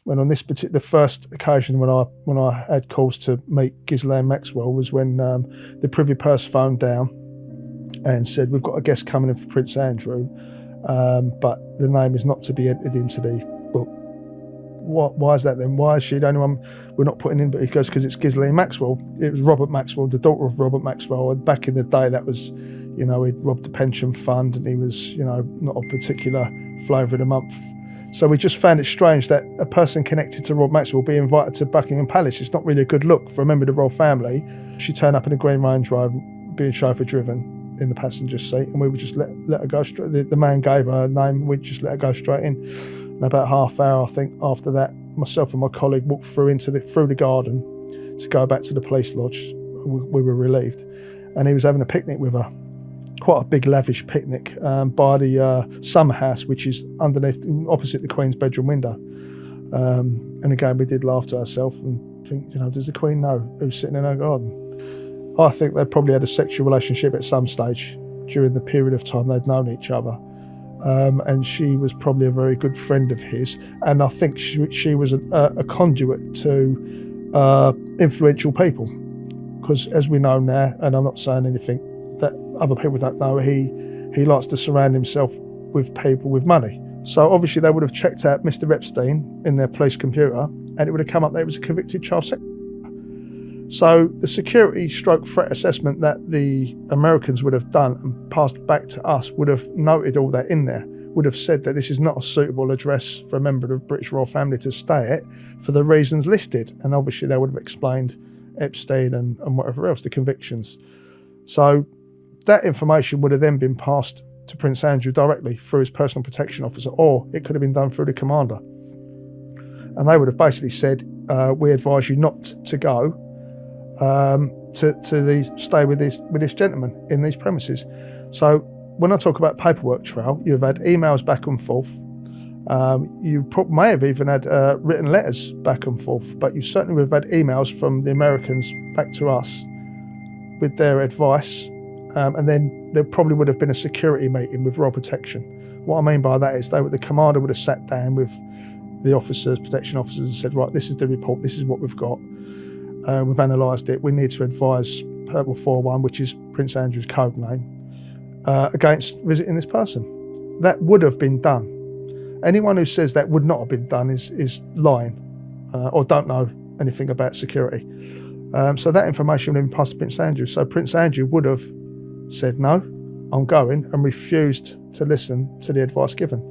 And on this particular first occasion when I had calls to meet Epstein Maxwell was when the Privy Purse phoned down and said, we've got a guest coming in for Prince Andrew, but the name is not to be entered into the book. Why is that then? Why is she the only one we're not putting in? But he goes, because it's Ghislaine Maxwell. It was Robert Maxwell, the daughter of Robert Maxwell. And back in the day, that was, he'd robbed the pension fund and he was, not a particular flavour of the month. So we just found it strange that a person connected to Rob Maxwell be invited to Buckingham Palace. It's not really a good look for a member of the royal family. She turned up in a green Range Rover, being chauffeur driven in the passenger seat, and we would just let her go straight. The man gave her name, we'd just let her go straight in. And about half hour, I think, after that, myself and my colleague walked through the garden to go back to the police lodge. We were relieved. And he was having a picnic with her. Quite a big lavish picnic by the summer house, which is opposite the Queen's bedroom window. And again, we did laugh to ourselves and think, does the Queen know who's sitting in her garden? I think they probably had a sexual relationship at some stage during the period of time they'd known each other. And she was probably a very good friend of his. And I think she was a conduit to influential people. Because as we know now, and I'm not saying anything that other people don't know, he likes to surround himself with people with money. So obviously they would have checked out Mr. Epstein in their police computer and it would have come up that he was a convicted child sex offender. So the security stroke threat assessment that the Americans would have done and passed back to us would have noted all that in there, would have said that this is not a suitable address for a member of the British royal family to stay at for the reasons listed. And obviously they would have explained Epstein and whatever else, the convictions. So that information would have then been passed to Prince Andrew directly through his personal protection officer, or it could have been done through the commander. And they would have basically said, we advise you not to go to stay with this gentleman in these premises. So when I talk about paperwork trail, you've had emails back and forth. You may have even had written letters back and forth, but you certainly would have had emails from the Americans back to us with their advice. And then there probably would have been a security meeting with royal protection. What I mean by that is the commander would have sat down with the officers, protection officers, and said, right, this is the report, this is what we've got. We've analysed it. We need to advise Purple 41, which is Prince Andrew's code name, against visiting this person. That would have been done. Anyone who says that would not have been done is lying or don't know anything about security. So that information would have been passed to Prince Andrew. So Prince Andrew would have said, no, I'm going, and refused to listen to the advice given.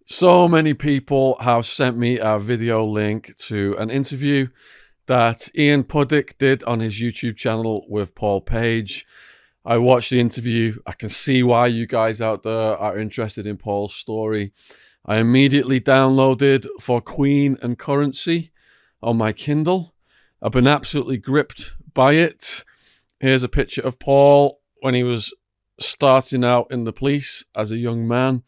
So many people have sent me a video link to an interview that Ian Puddick did on his YouTube channel with Paul Page. I watched the interview. I can see why you guys out there are interested in Paul's story. I immediately downloaded For Queen and Currency on my Kindle. I've been absolutely gripped by it. Here's a picture of Paul when he was starting out in the police as a young man.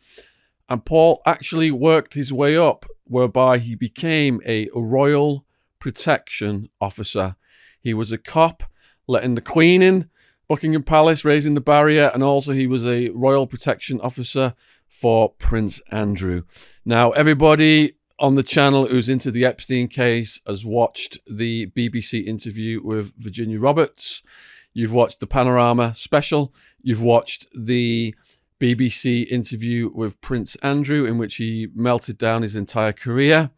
And Paul actually worked his way up, whereby he became a royal protection officer. He was a cop, letting the Queen in Buckingham Palace, raising the barrier, and also he was a royal protection officer for Prince Andrew. Now, everybody on the channel who's into the Epstein case has watched the BBC interview with Virginia Roberts. You've watched the Panorama special. You've watched the BBC interview with Prince Andrew, in which he melted down his entire career.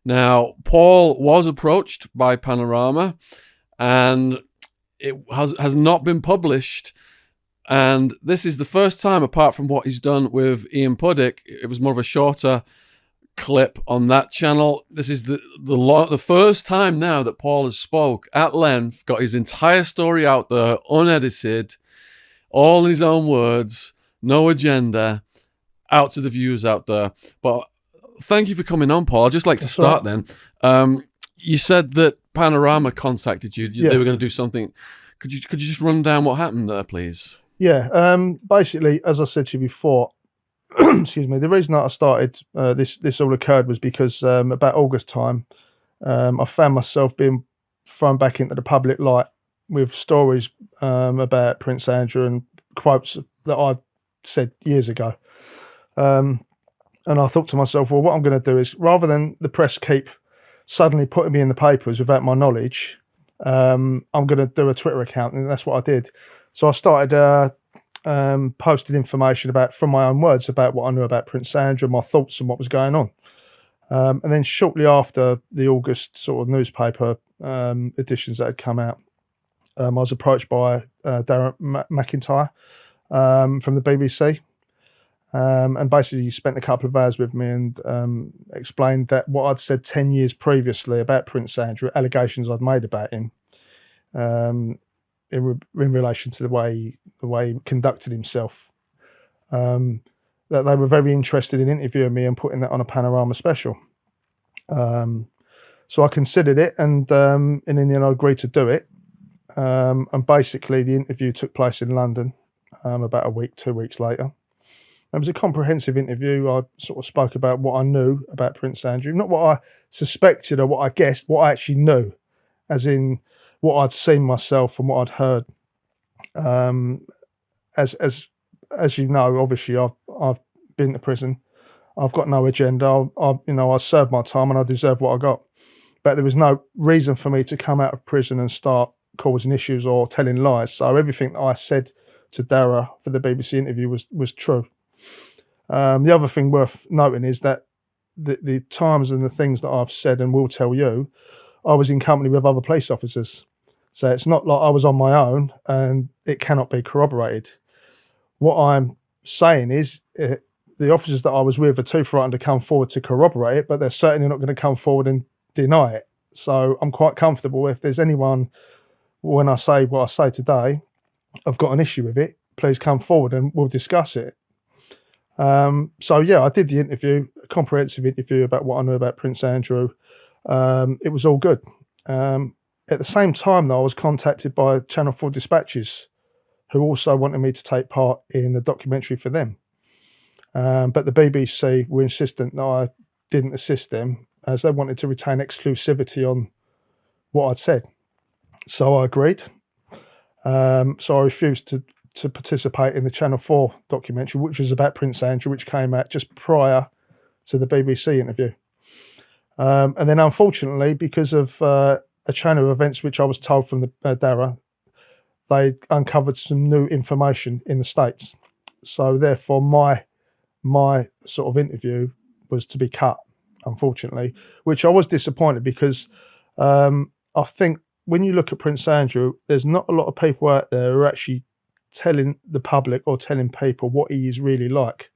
Now, Paul was approached by Panorama, and it has not been published. And this is the first time, apart from what he's done with Ian Puddick, it was more of a shorter clip on that channel. This is the first time now that Paul has spoke at length, got his entire story out there, unedited, all in his own words, no agenda, out to the viewers out there. But thank you for coming on, Paul. I'd just like to start then. You said that Panorama contacted you. They were going to do something. Could you just run down what happened there, please? Yeah. Basically, as I said to you before, excuse me, the reason that I started this all occurred was because about August time, I found myself being thrown back into the public light with stories about Prince Andrew and quotes that I said years ago. And I thought to myself, well, what I'm going to do is, rather than the press keep suddenly putting me in the papers without my knowledge, I'm going to do a Twitter account, and that's what I did. So I started posted information about, from my own words, about what I knew about Prince Andrew, my thoughts and what was going on. And then shortly after the August sort of newspaper editions that had come out, I was approached by Darren McIntyre from the BBC. And basically he spent a couple of hours with me and explained that what I'd said 10 years previously about Prince Andrew, allegations I'd made about him, in relation to the way he conducted himself, that they were very interested in interviewing me and putting that on a Panorama special. So I considered it, and in the end I agreed to do it. And basically the interview took place in London about a week, 2 weeks later. It was a comprehensive interview. I sort of spoke about what I knew about Prince Andrew, not what I suspected or what I guessed, what I actually knew, as in what I'd seen myself and what I'd heard. As you know, obviously I've been to prison. I've got no agenda. I served my time and I deserve what I got. But there was no reason for me to come out of prison and start causing issues or telling lies. So everything that I said to Dara for the BBC interview was true. The other thing worth noting is that the times and the things that I've said and will tell you, I was in company with other police officers. So it's not like I was on my own and it cannot be corroborated. What I'm saying is the officers that I was with are too frightened to come forward to corroborate it, but they're certainly not going to come forward and deny it. So I'm quite comfortable. If there's anyone, when I say what I say today, I've got an issue with it, please come forward and we'll discuss it. So yeah, I did the interview, a comprehensive interview about what I knew about Prince Andrew. It was all good. At the same time, though, I was contacted by Channel 4 Dispatches, who also wanted me to take part in a documentary for them. But the BBC were insistent that I didn't assist them, as they wanted to retain exclusivity on what I'd said. So I agreed. So I refused to participate in the Channel 4 documentary, which was about Prince Andrew, which came out just prior to the BBC interview. And then unfortunately, because of a chain of events which I was told from the Dara, they uncovered some new information in the States. So therefore my sort of interview was to be cut, unfortunately, which I was disappointed, because I think when you look at Prince Andrew, there's not a lot of people out there who are actually telling the public or telling people what he is really like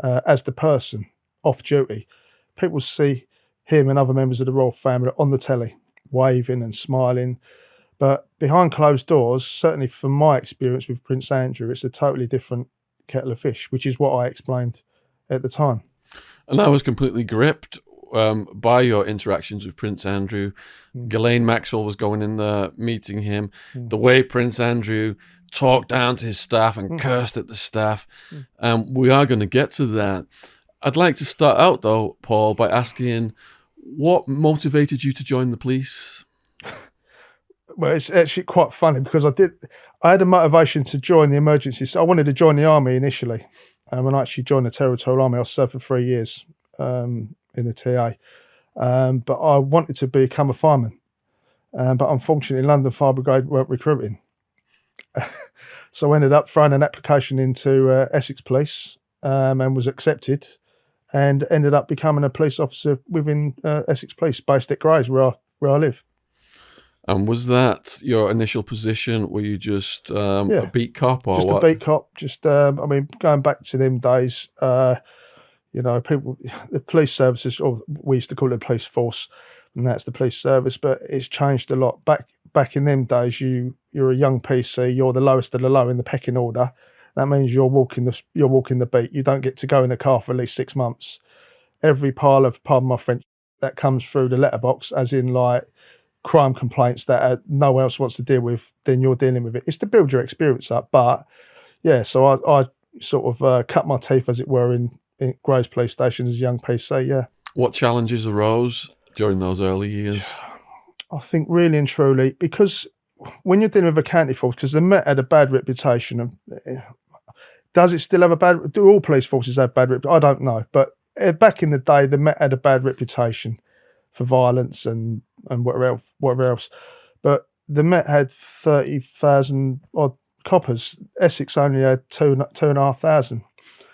as the person off duty. People see him and other members of the royal family on the telly, waving and smiling. But behind closed doors, certainly from my experience with Prince Andrew, it's a totally different kettle of fish, which is what I explained at the time. And I was completely gripped by your interactions with Prince Andrew. Ghislaine Maxwell was going in there, meeting him. The way Prince Andrew talked down to his staff and cursed at the staff. We are going to get to that. I'd like to start out, though, Paul, by asking, what motivated you to join the police? Well, it's actually quite funny, because I had a motivation to join the emergency. So I wanted to join the army initially. When I actually joined the Territorial Army, I served for 3 years in the TA. But I wanted to become a fireman. But unfortunately, London Fire Brigade weren't recruiting. So I ended up throwing an application into Essex Police and was accepted, and ended up becoming a police officer within Essex Police, based at Grays, where I live. And was that your initial position? Were you just a beat cop, or just what? A beat cop? Just I mean, going back to them days, people, the police services, or we used to call it the police force, and that's the police service. But it's changed a lot. Back in them days, you're a young PC. You're the lowest of the low in the pecking order. That means you're walking the beat. You don't get to go in a car for at least 6 months. Every pile of, pardon my French, that comes through the letterbox, as in like crime complaints that no one else wants to deal with, then you're dealing with it. It's to build your experience up. But yeah, so I sort of cut my teeth, as it were, in Grays Police Station as a young PC. Yeah. What challenges arose during those early years? I think really and truly, because when you're dealing with a county force, because the Met had a bad reputation. Does it still have a bad? Do all police forces have bad reputation? I don't know, but back in the day, the Met had a bad reputation for violence and whatever else. But the Met had 30,000 odd coppers. Essex only had 2,500.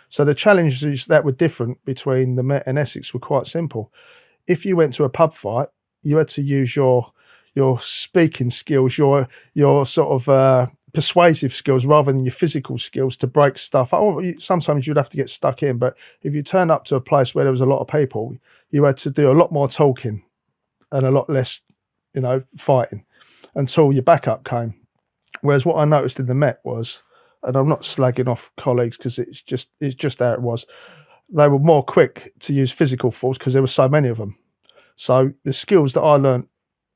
So the challenges that were different between the Met and Essex were quite simple. If you went to a pub fight, you had to use your speaking skills, your sort of persuasive skills rather than your physical skills to break stuff. Sometimes you'd have to get stuck in, but if you turned up to a place where there was a lot of people, you had to do a lot more talking and a lot less, fighting until your backup came. Whereas what I noticed in the Met was, and I'm not slagging off colleagues because it's just how it was, they were more quick to use physical force because there were so many of them. So the skills that I learned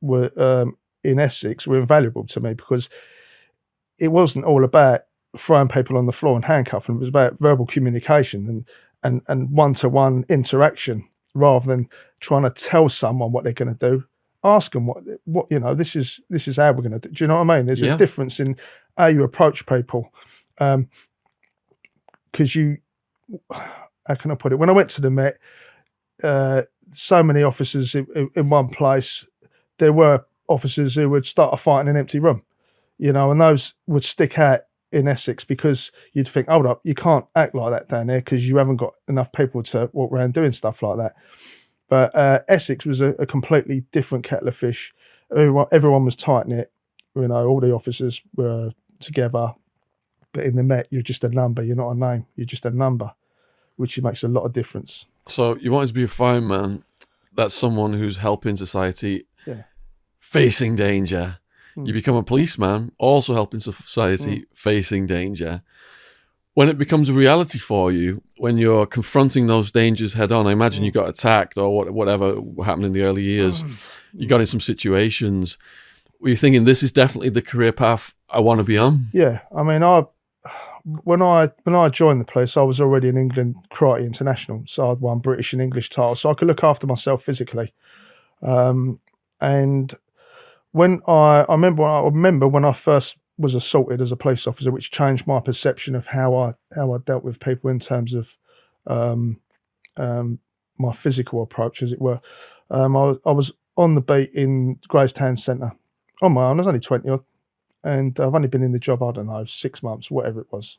were in Essex were invaluable to me because it wasn't all about throwing people on the floor and handcuffing them. It was about verbal communication and one-to-one interaction rather than trying to tell someone what they're going to do. Ask them what this is how we're going to do. Do you know what I mean? There's a difference in how you approach people. Because how can I put it? When I went to the Met, so many officers in one place, there were officers who would start a fight in an empty room, and those would stick out in Essex because you'd think, hold up, you can't act like that down there because you haven't got enough people to walk around doing stuff like that. But Essex was a completely different kettle of fish. Everyone was tight-knit. All the officers were together. But in the Met, you're just a number. You're not a name. You're just a number, which makes a lot of difference. So you wanted to be a fireman. That's someone who's helping society, facing danger. You become a policeman, also helping society, facing danger. When it becomes a reality for you, when you're confronting those dangers head on, I imagine you got attacked or whatever happened in the early years. You got in some situations. Were you thinking, this is definitely the career path I want to be on? Yeah. I mean, when I joined the police, I was already an England karate international. So I'd won British and English titles. So I could look after myself physically. And when I remember when I first was assaulted as a police officer, which changed my perception of how I dealt with people in terms of my physical approach, as it were. I was on the beat in Grays Town Centre on my own. I was only 20 odd, and I've only been in the job, I don't know, 6 months, whatever it was.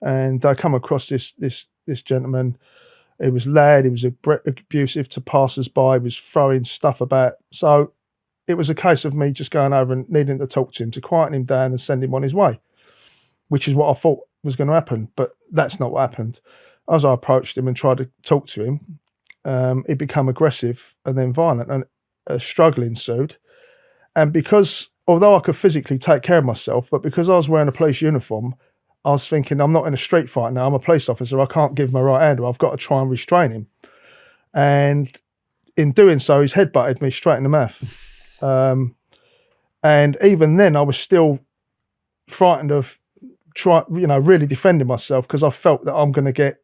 And I come across this gentleman. He was loud. He was abusive to passers-by. He was throwing stuff about. So it was a case of me just going over and needing to talk to him, to quieten him down and send him on his way, which is what I thought was going to happen. But that's not what happened. As I approached him and tried to talk to him, he became aggressive and then violent, and a struggle ensued. And because, although I could physically take care of myself, but because I was wearing a police uniform, I was thinking, I'm not in a street fight now. I'm a police officer. I can't give him a right hander. I've got to try and restrain him. And in doing so, he's headbutted me straight in the mouth. And even then, I was still frightened of really defending myself because I felt that I'm going to get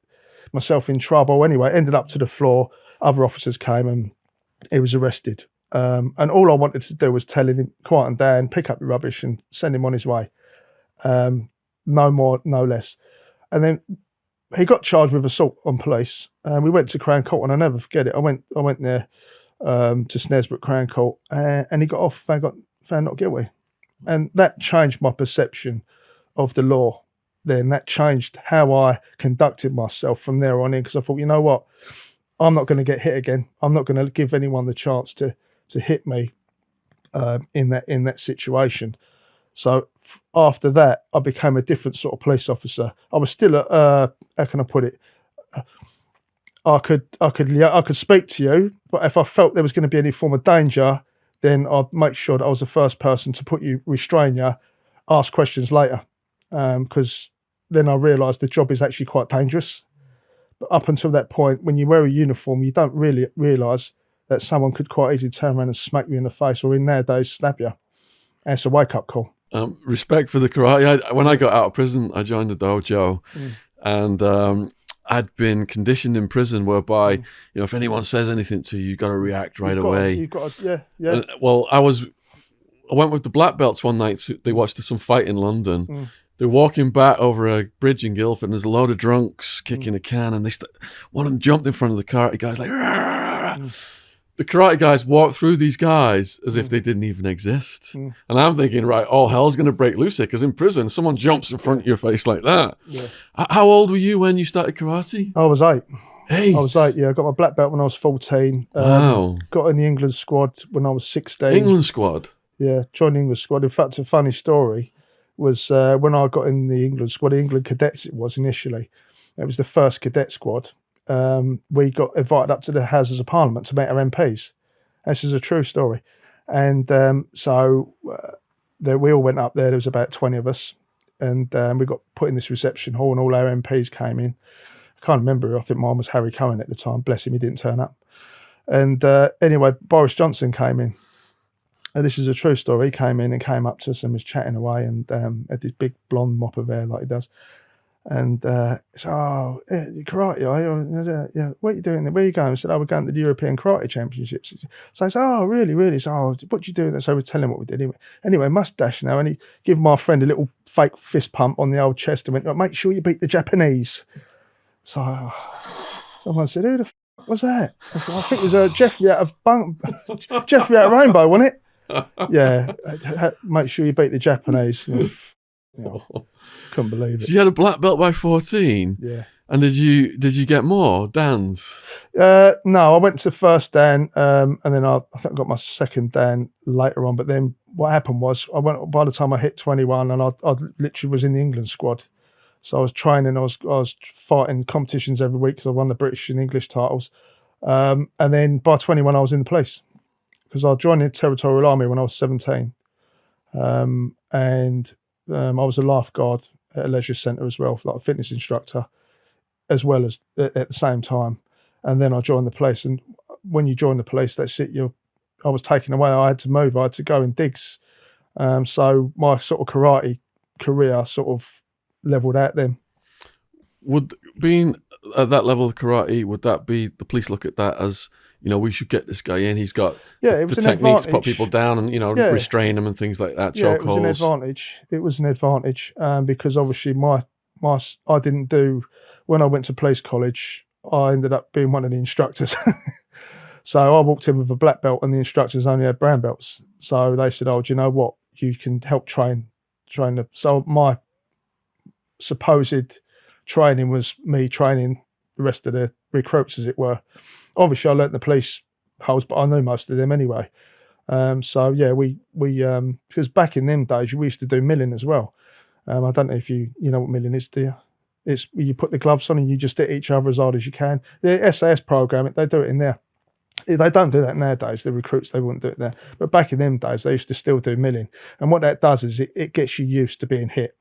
myself in trouble anyway. Ended up to the floor. Other officers came and he was arrested. And all I wanted to do was tell him, quieten down, pick up the rubbish and send him on his way. No more, no less. And then he got charged with assault on police. And we went to Crown Court, and I'll never forget it. I went there to Snaresbrook Crown Court, and he got off, found not guilty. And that changed my perception of the law then. That changed how I conducted myself from there on in, because I thought, you know what, I'm not going to get hit again. I'm not going to give anyone the chance to hit me in that situation. So after that, I became a different sort of police officer. I was still how can I put it? I could speak to you, but if I felt there was going to be any form of danger, then I'd make sure that I was the first person to restrain you, ask questions later, because then I realised the job is actually quite dangerous. But up until that point, when you wear a uniform, you don't really realise that someone could quite easily turn around and smack you in the face, or in nowadays, stab you. And it's a wake-up call. Respect for the karate. When I got out of prison, I joined the dojo, and I'd been conditioned in prison whereby, if anyone says anything to you, you've got to react right away. You've got to, yeah. And, well, I went with the black belts one night. They watched some fight in London. they're walking back over a bridge in Guildford, and there's a load of drunks kicking a can, and one of them jumped in front of the karate guys like, the karate guys walked through these guys as if they didn't even exist. And I'm thinking, right, all hell's going to break loose here, because in prison, someone jumps in front of your face like that. Yeah. How old were you when you started karate? I was 8. 8? I was 8, yeah. I got my black belt when I was 14. Wow. Got in the England squad when I was 16. England squad? Yeah, joined the England squad. In fact, a funny story was when I got in the England squad, England cadets it was initially. It was the first cadet squad. We got invited up to the Houses of Parliament to meet our MPs. This is a true story. And so we all went up there. There was about 20 of us. And we got put in this reception hall, and all our MPs came in. I can't remember. I think mine was Harry Cohen at the time. Bless him, he didn't turn up. And anyway, Boris Johnson came in. And this is a true story. He came in and came up to us and was chatting away, and had this big blonde mop of hair like he does. And so, karate, yeah, what are you doing there? Where are you going? I said, we're going to the European Karate Championships. So I said, really? So, what do you do? So we're telling him what we did. Anyway, mustache now, and he gave my friend a little fake fist pump on the old chest and went, make sure you beat the Japanese. So someone said, who the f*** was that? I think it was Jeffrey out of Rainbow, wasn't it? Yeah, make sure you beat the Japanese. Couldn't believe it. So you had a black belt by 14? Yeah. And did you get more dans? No, I went to first dan, and then I think I got my second dan later on. But then what happened was, by the time I hit 21, and I literally was in the England squad. So I was training, I was fighting competitions every week because I won the British and English titles. And then by 21, I was in the police, because I joined the Territorial Army when I was 17. And I was a lifeguard at a leisure centre as well, like a fitness instructor, as well as at the same time. And then I joined the police. And when you join the police, that's it. I was taken away. I had to move. I had to go in digs. So my sort of karate career sort of levelled out then. Would being at that level of karate, would that be, the police look at that as, we should get this guy in, he's got it was the techniques to put people down and, restrain them and things like that, it was an advantage. It was an advantage because obviously I didn't do, when I went to police college, I ended up being one of the instructors. So I walked in with a black belt and the instructors only had brown belts. So they said, do you know what? You can help train them. So my supposed training was me training the rest of the recruits, as it were. Obviously, I learnt the police holes, but I knew most of them anyway. So yeah, we because back in them days, we used to do milling as well. I don't know if you know what milling is, do you? It's you put the gloves on and you just hit each other as hard as you can. The SAS program, they do it in there. They don't do that nowadays. The recruits, they wouldn't do it there. But back in them days, they used to still do milling. And what that does is it gets you used to being hit,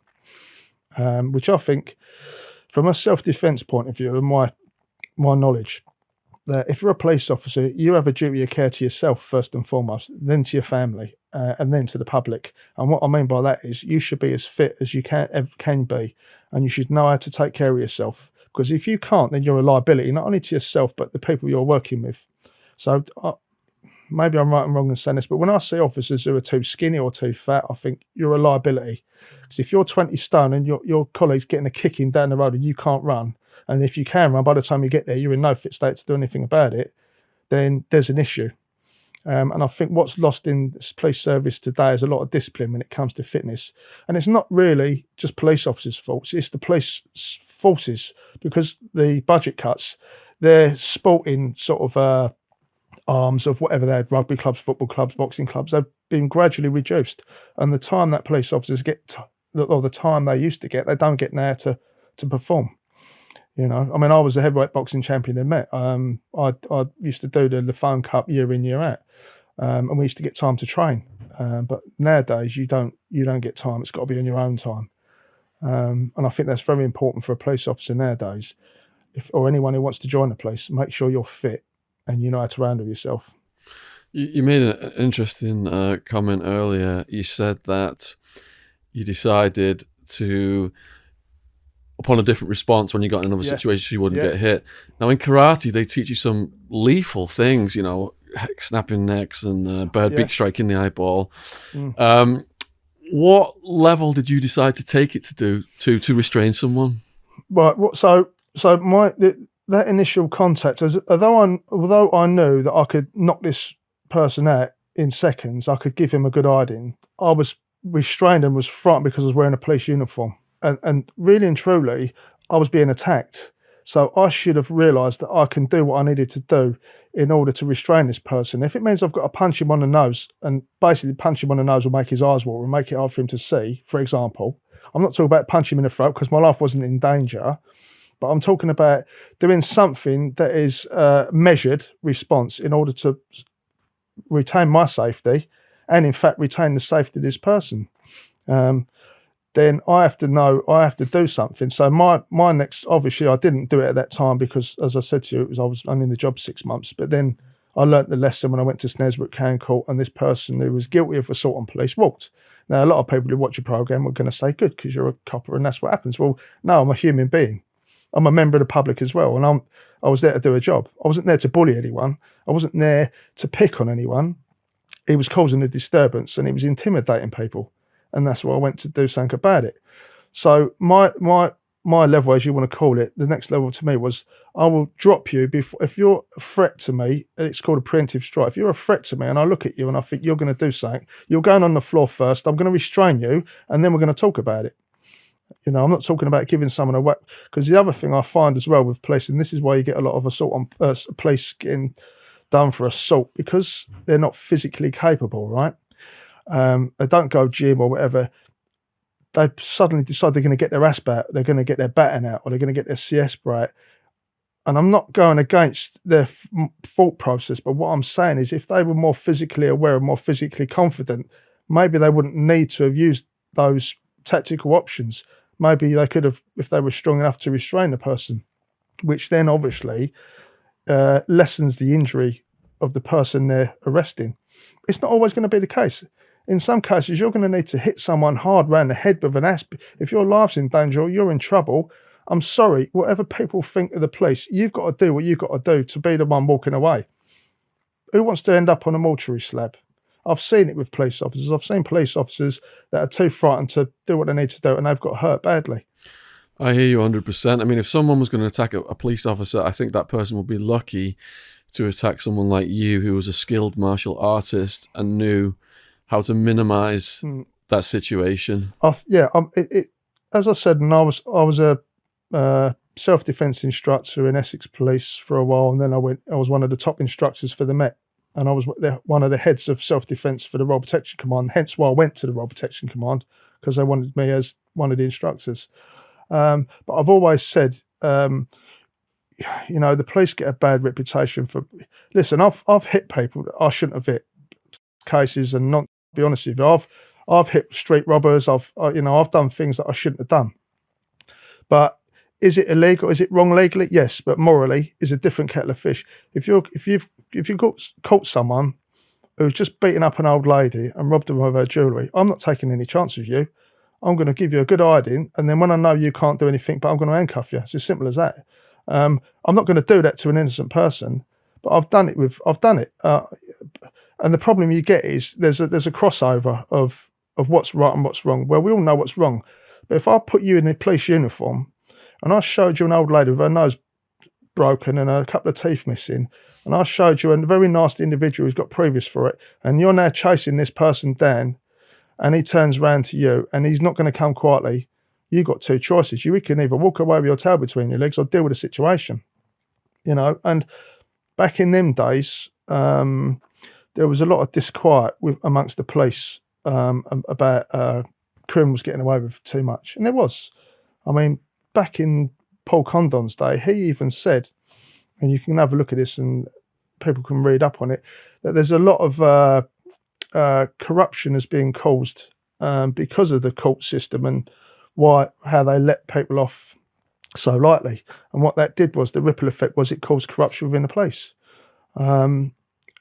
which I think, from a self-defence point of view, and my knowledge, that if you're a police officer, you have a duty of care to yourself first and foremost, then to your family, and then to the public. And what I mean by that is you should be as fit as you can be, and you should know how to take care of yourself. Because if you can't, then you're a liability, not only to yourself, but the people you're working with. So maybe I'm right and wrong in saying this, but when I see officers who are too skinny or too fat, I think you're a liability. Because if you're 20 stone and your colleague's getting a kicking down the road and you can't run, and if you can run, by the time you get there, you're in no fit state to do anything about it, then there's an issue. And I think what's lost in this police service today is a lot of discipline when it comes to fitness. And it's not really just police officers' faults, it's the police forces, because the budget cuts, they're sporting sort of arms of whatever they had, rugby clubs, football clubs, boxing clubs, they've been gradually reduced. And the time that police officers get, or the time they used to get, they don't get now to perform. I mean, I was a heavyweight boxing champion in Met. I used to do the phone cup year in, year out. And we used to get time to train. But nowadays you don't get time. It's got to be on your own time. And I think that's very important for a police officer nowadays, or anyone who wants to join the police. Make sure you're fit and you know how to handle yourself. You made an interesting comment earlier. You said that you decided to, upon a different response when you got in another situation, you wouldn't get hit. Now in karate, they teach you some lethal things, snapping necks and bird beak strike in the eyeball. What level did you decide to take it to restrain someone? Right. So that initial contact, although I knew that I could knock this person out in seconds, I could give him a good hiding. I was restrained and was frightened because I was wearing a police uniform, and really and truly, I was being attacked. So I should have realised that I can do what I needed to do in order to restrain this person. If it means I've got to punch him on the nose, and basically punch him on the nose will make his eyes water and make it hard for him to see, for example. I'm not talking about punching him in the throat because my life wasn't in danger, but I'm talking about doing something that is a measured response in order to retain my safety and, in fact, retain the safety of this person. Then I have to know I have to do something. So my next, obviously, I didn't do it at that time because, as I said to you, I was only in the job 6 months. But then I learnt the lesson when I went to Snaresbrook County Court, and this person who was guilty of assault on police walked. Now, a lot of people who watch your program are going to say, good, because you're a copper and that's what happens. Well, no, I'm a human being. I'm a member of the public as well. And I was there to do a job. I wasn't there to bully anyone. I wasn't there to pick on anyone. He was causing a disturbance and he was intimidating people. And that's why I went to do something about it. So my level, as you want to call it, the next level to me was, I will drop you if you're a threat to me. It's called a preemptive strike. If you're a threat to me and I look at you and I think you're going to do something, you're going on the floor first. I'm going to restrain you and then we're going to talk about it. You know, I'm not talking about giving someone a whack, because the other thing I find as well with police, and this is why you get a lot of assault on police getting done for assault, because they're not physically capable, right? They don't go gym or whatever. They suddenly decide they're going to get their ass back, they're going to get their baton out, or they're going to get their CS right. And I'm not going against their thought process, but what I'm saying is, if they were more physically aware and more physically confident, maybe they wouldn't need to have used those tactical options. Maybe they could have, if they were strong enough to restrain the person, which then obviously lessens the injury of the person they're arresting. It's not always going to be the case. In some cases, you're going to need to hit someone hard round the head with an asp. If your life's in danger or you're in trouble, I'm sorry, whatever people think of the police, you've got to do what you've got to do to be the one walking away. Who wants to end up on a mortuary slab? I've seen it with police officers. I've seen police officers that are too frightened to do what they need to do, and they've got hurt badly. I hear you 100%. I mean, if someone was going to attack a police officer, I think that person would be lucky to attack someone like you, who was a skilled martial artist and knew how to minimize that situation. As I said, and I was a self-defense instructor in Essex Police for a while, and then I was one of the top instructors for the Met. And I was one of the heads of self-defence for the Royal Protection Command, hence why I went to the Royal Protection Command, because they wanted me as one of the instructors. But I've always said, the police get a bad reputation for... Listen, I've hit people that I shouldn't have hit cases, and not, to be honest with you, I've hit street robbers, I've done things that I shouldn't have done. But is it illegal? Is it wrong legally? Yes, but morally is a different kettle of fish. If you've caught someone who's just beaten up an old lady and robbed her of her jewellery, I'm not taking any chance with you. I'm going to give you a good hiding, and then when I know you can't do anything, but I'm going to handcuff you. It's as simple as that. I'm not going to do that to an innocent person, but I've done it. And the problem you get is there's a crossover of what's right and what's wrong. Well, we all know what's wrong, but if I put you in a police uniform and I showed you an old lady with her nose broken and a couple of teeth missing, and I showed you a very nasty individual who's got previous for it, and you're now chasing this person down, and he turns round to you and he's not going to come quietly, you've got two choices. You can either walk away with your tail between your legs or deal with the situation. And back in them days, there was a lot of disquiet amongst the police about criminals getting away with too much. And there was. I mean, back in Paul Condon's day, he even said, and you can have a look at this and people can read up on it, that there's a lot of corruption has been caused because of the court system and how they let people off so lightly. And what that did was, the ripple effect was, it caused corruption within the police. And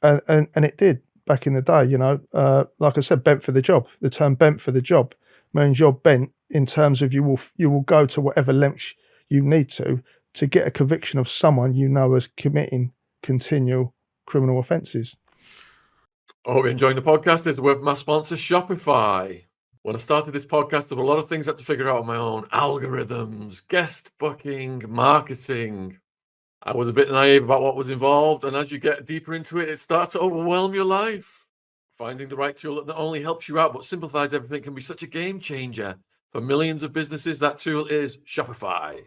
it did back in the day, like I said, bent for the job. The term bent for the job means you're bent in terms of you will go to whatever lengths you need to get a conviction of someone you know as committing continual criminal offences. I hope you're enjoying the podcast. It's with my sponsor, Shopify. When I started this podcast, there were a lot of things I had to figure out on my own. Algorithms, guest booking, marketing. I was a bit naive about what was involved, and as you get deeper into it, it starts to overwhelm your life. Finding the right tool that not only helps you out, but simplifies everything can be such a game changer. For millions of businesses, that tool is Shopify.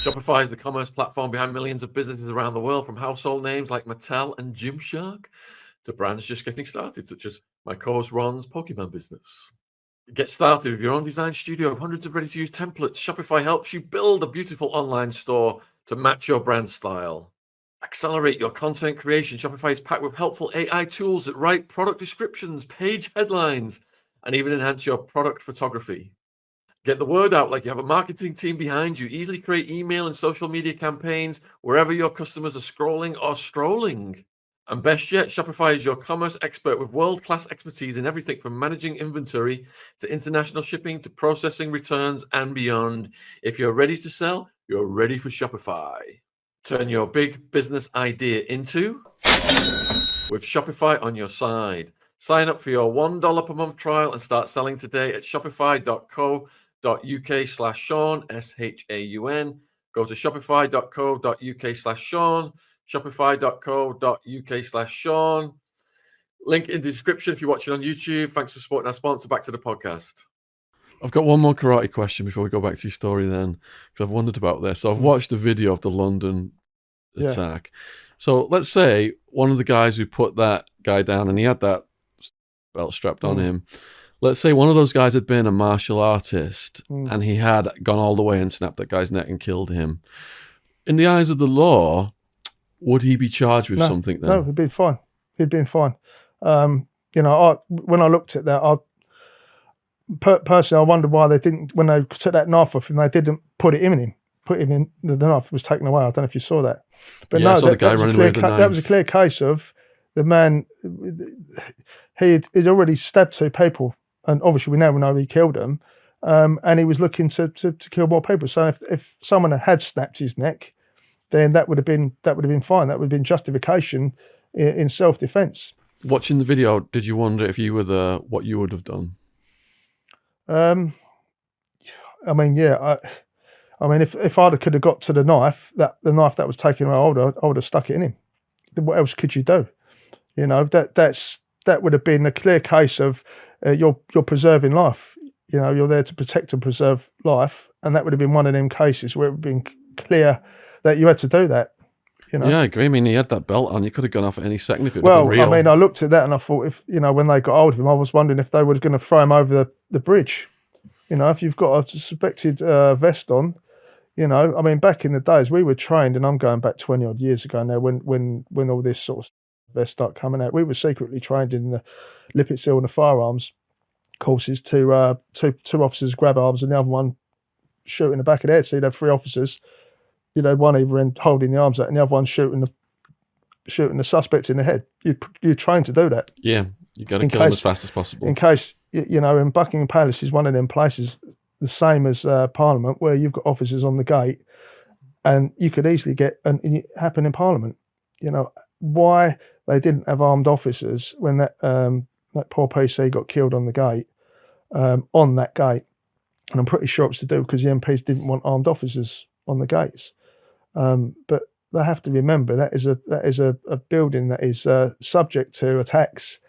Shopify is the commerce platform behind millions of businesses around the world, from household names like Mattel and Gymshark to brands just getting started, such as my co-host Ron's Pokemon business. Get started with your own design studio of hundreds of ready-to-use templates. Shopify helps you build a beautiful online store to match your brand style. Accelerate your content creation. Shopify is packed with helpful AI tools that write product descriptions, page headlines, and even enhance your product photography. Get the word out like you have a marketing team behind you. Easily create email and social media campaigns wherever your customers are scrolling or strolling. And best yet, Shopify is your commerce expert with world-class expertise in everything from managing inventory to international shipping to processing returns and beyond. If you're ready to sell, you're ready for Shopify. Turn your big business idea into with Shopify on your side. Sign up for your $1 per month trial and start selling today at shopify.co.uk/Shaun, SHAUN. Go to shopify.co.uk/Shaun, shopify.co.uk/Shaun. Link in the description if you're watching on YouTube. Thanks for supporting our sponsor. Back to the podcast. I've got one more karate question before we go back to your story then, because I've wondered about this. So I've watched a video of the London attack. So let's say one of the guys who put that guy down and he had that belt strapped on him. Let's say one of those guys had been a martial artist and he had gone all the way and snapped that guy's neck and killed him. In the eyes of the law, would he be charged with something then? No, he'd been fine. He'd been fine. You know, when I looked at that, personally, I wondered why they didn't, when they took that knife off him, they didn't put it in him. Put him in, the knife was taken away. I don't know if you saw that. But yeah, no, that was a clear case of the man, he'd already stabbed 2 people. And obviously we now know he killed them. And he was looking to kill more people. So if someone had snapped his neck, then that would have been fine. That would have been justification in self-defense. Watching the video, did you wonder if you were there, what you would have done? I mean, yeah. I mean, if I could have got to the knife that was taken away, I would have stuck it in him. What else could you do? You know, that would have been a clear case of you're preserving life. You know, you're there to protect and preserve life, and that would have been one of them cases where it would have been clear that you had to do that. You know? Yeah, I agree. I mean, he had that belt on. You could have gone off at any second if it well, been real. I mean, I looked at that and I thought, if you know, when they got hold of him, I was wondering if they were going to throw him over the bridge. You know, if you've got a suspected vest on, you know, I mean, back in the days we were trained, and I'm going back 20 odd years ago now. When all this sort of vests start coming out, we were secretly trained in the Lipids Hill and the firearms courses to two officers grab arms and the other one shoot in the back of the head. So you'd have 3 officers, you know, one either end holding the arms out and the other one shooting the suspect in the head. You're trained to do that. Yeah, you got to kill him as fast as possible. In case, you know, and Buckingham Palace is one of them places, the same as Parliament, where you've got officers on the gate, and you could easily get it happen in Parliament. You know, why they didn't have armed officers when that poor PC got killed on the gate, on that gate, and I'm pretty sure it's to do because the MPs didn't want armed officers on the gates. But they have to remember that is a building that is subject to attacks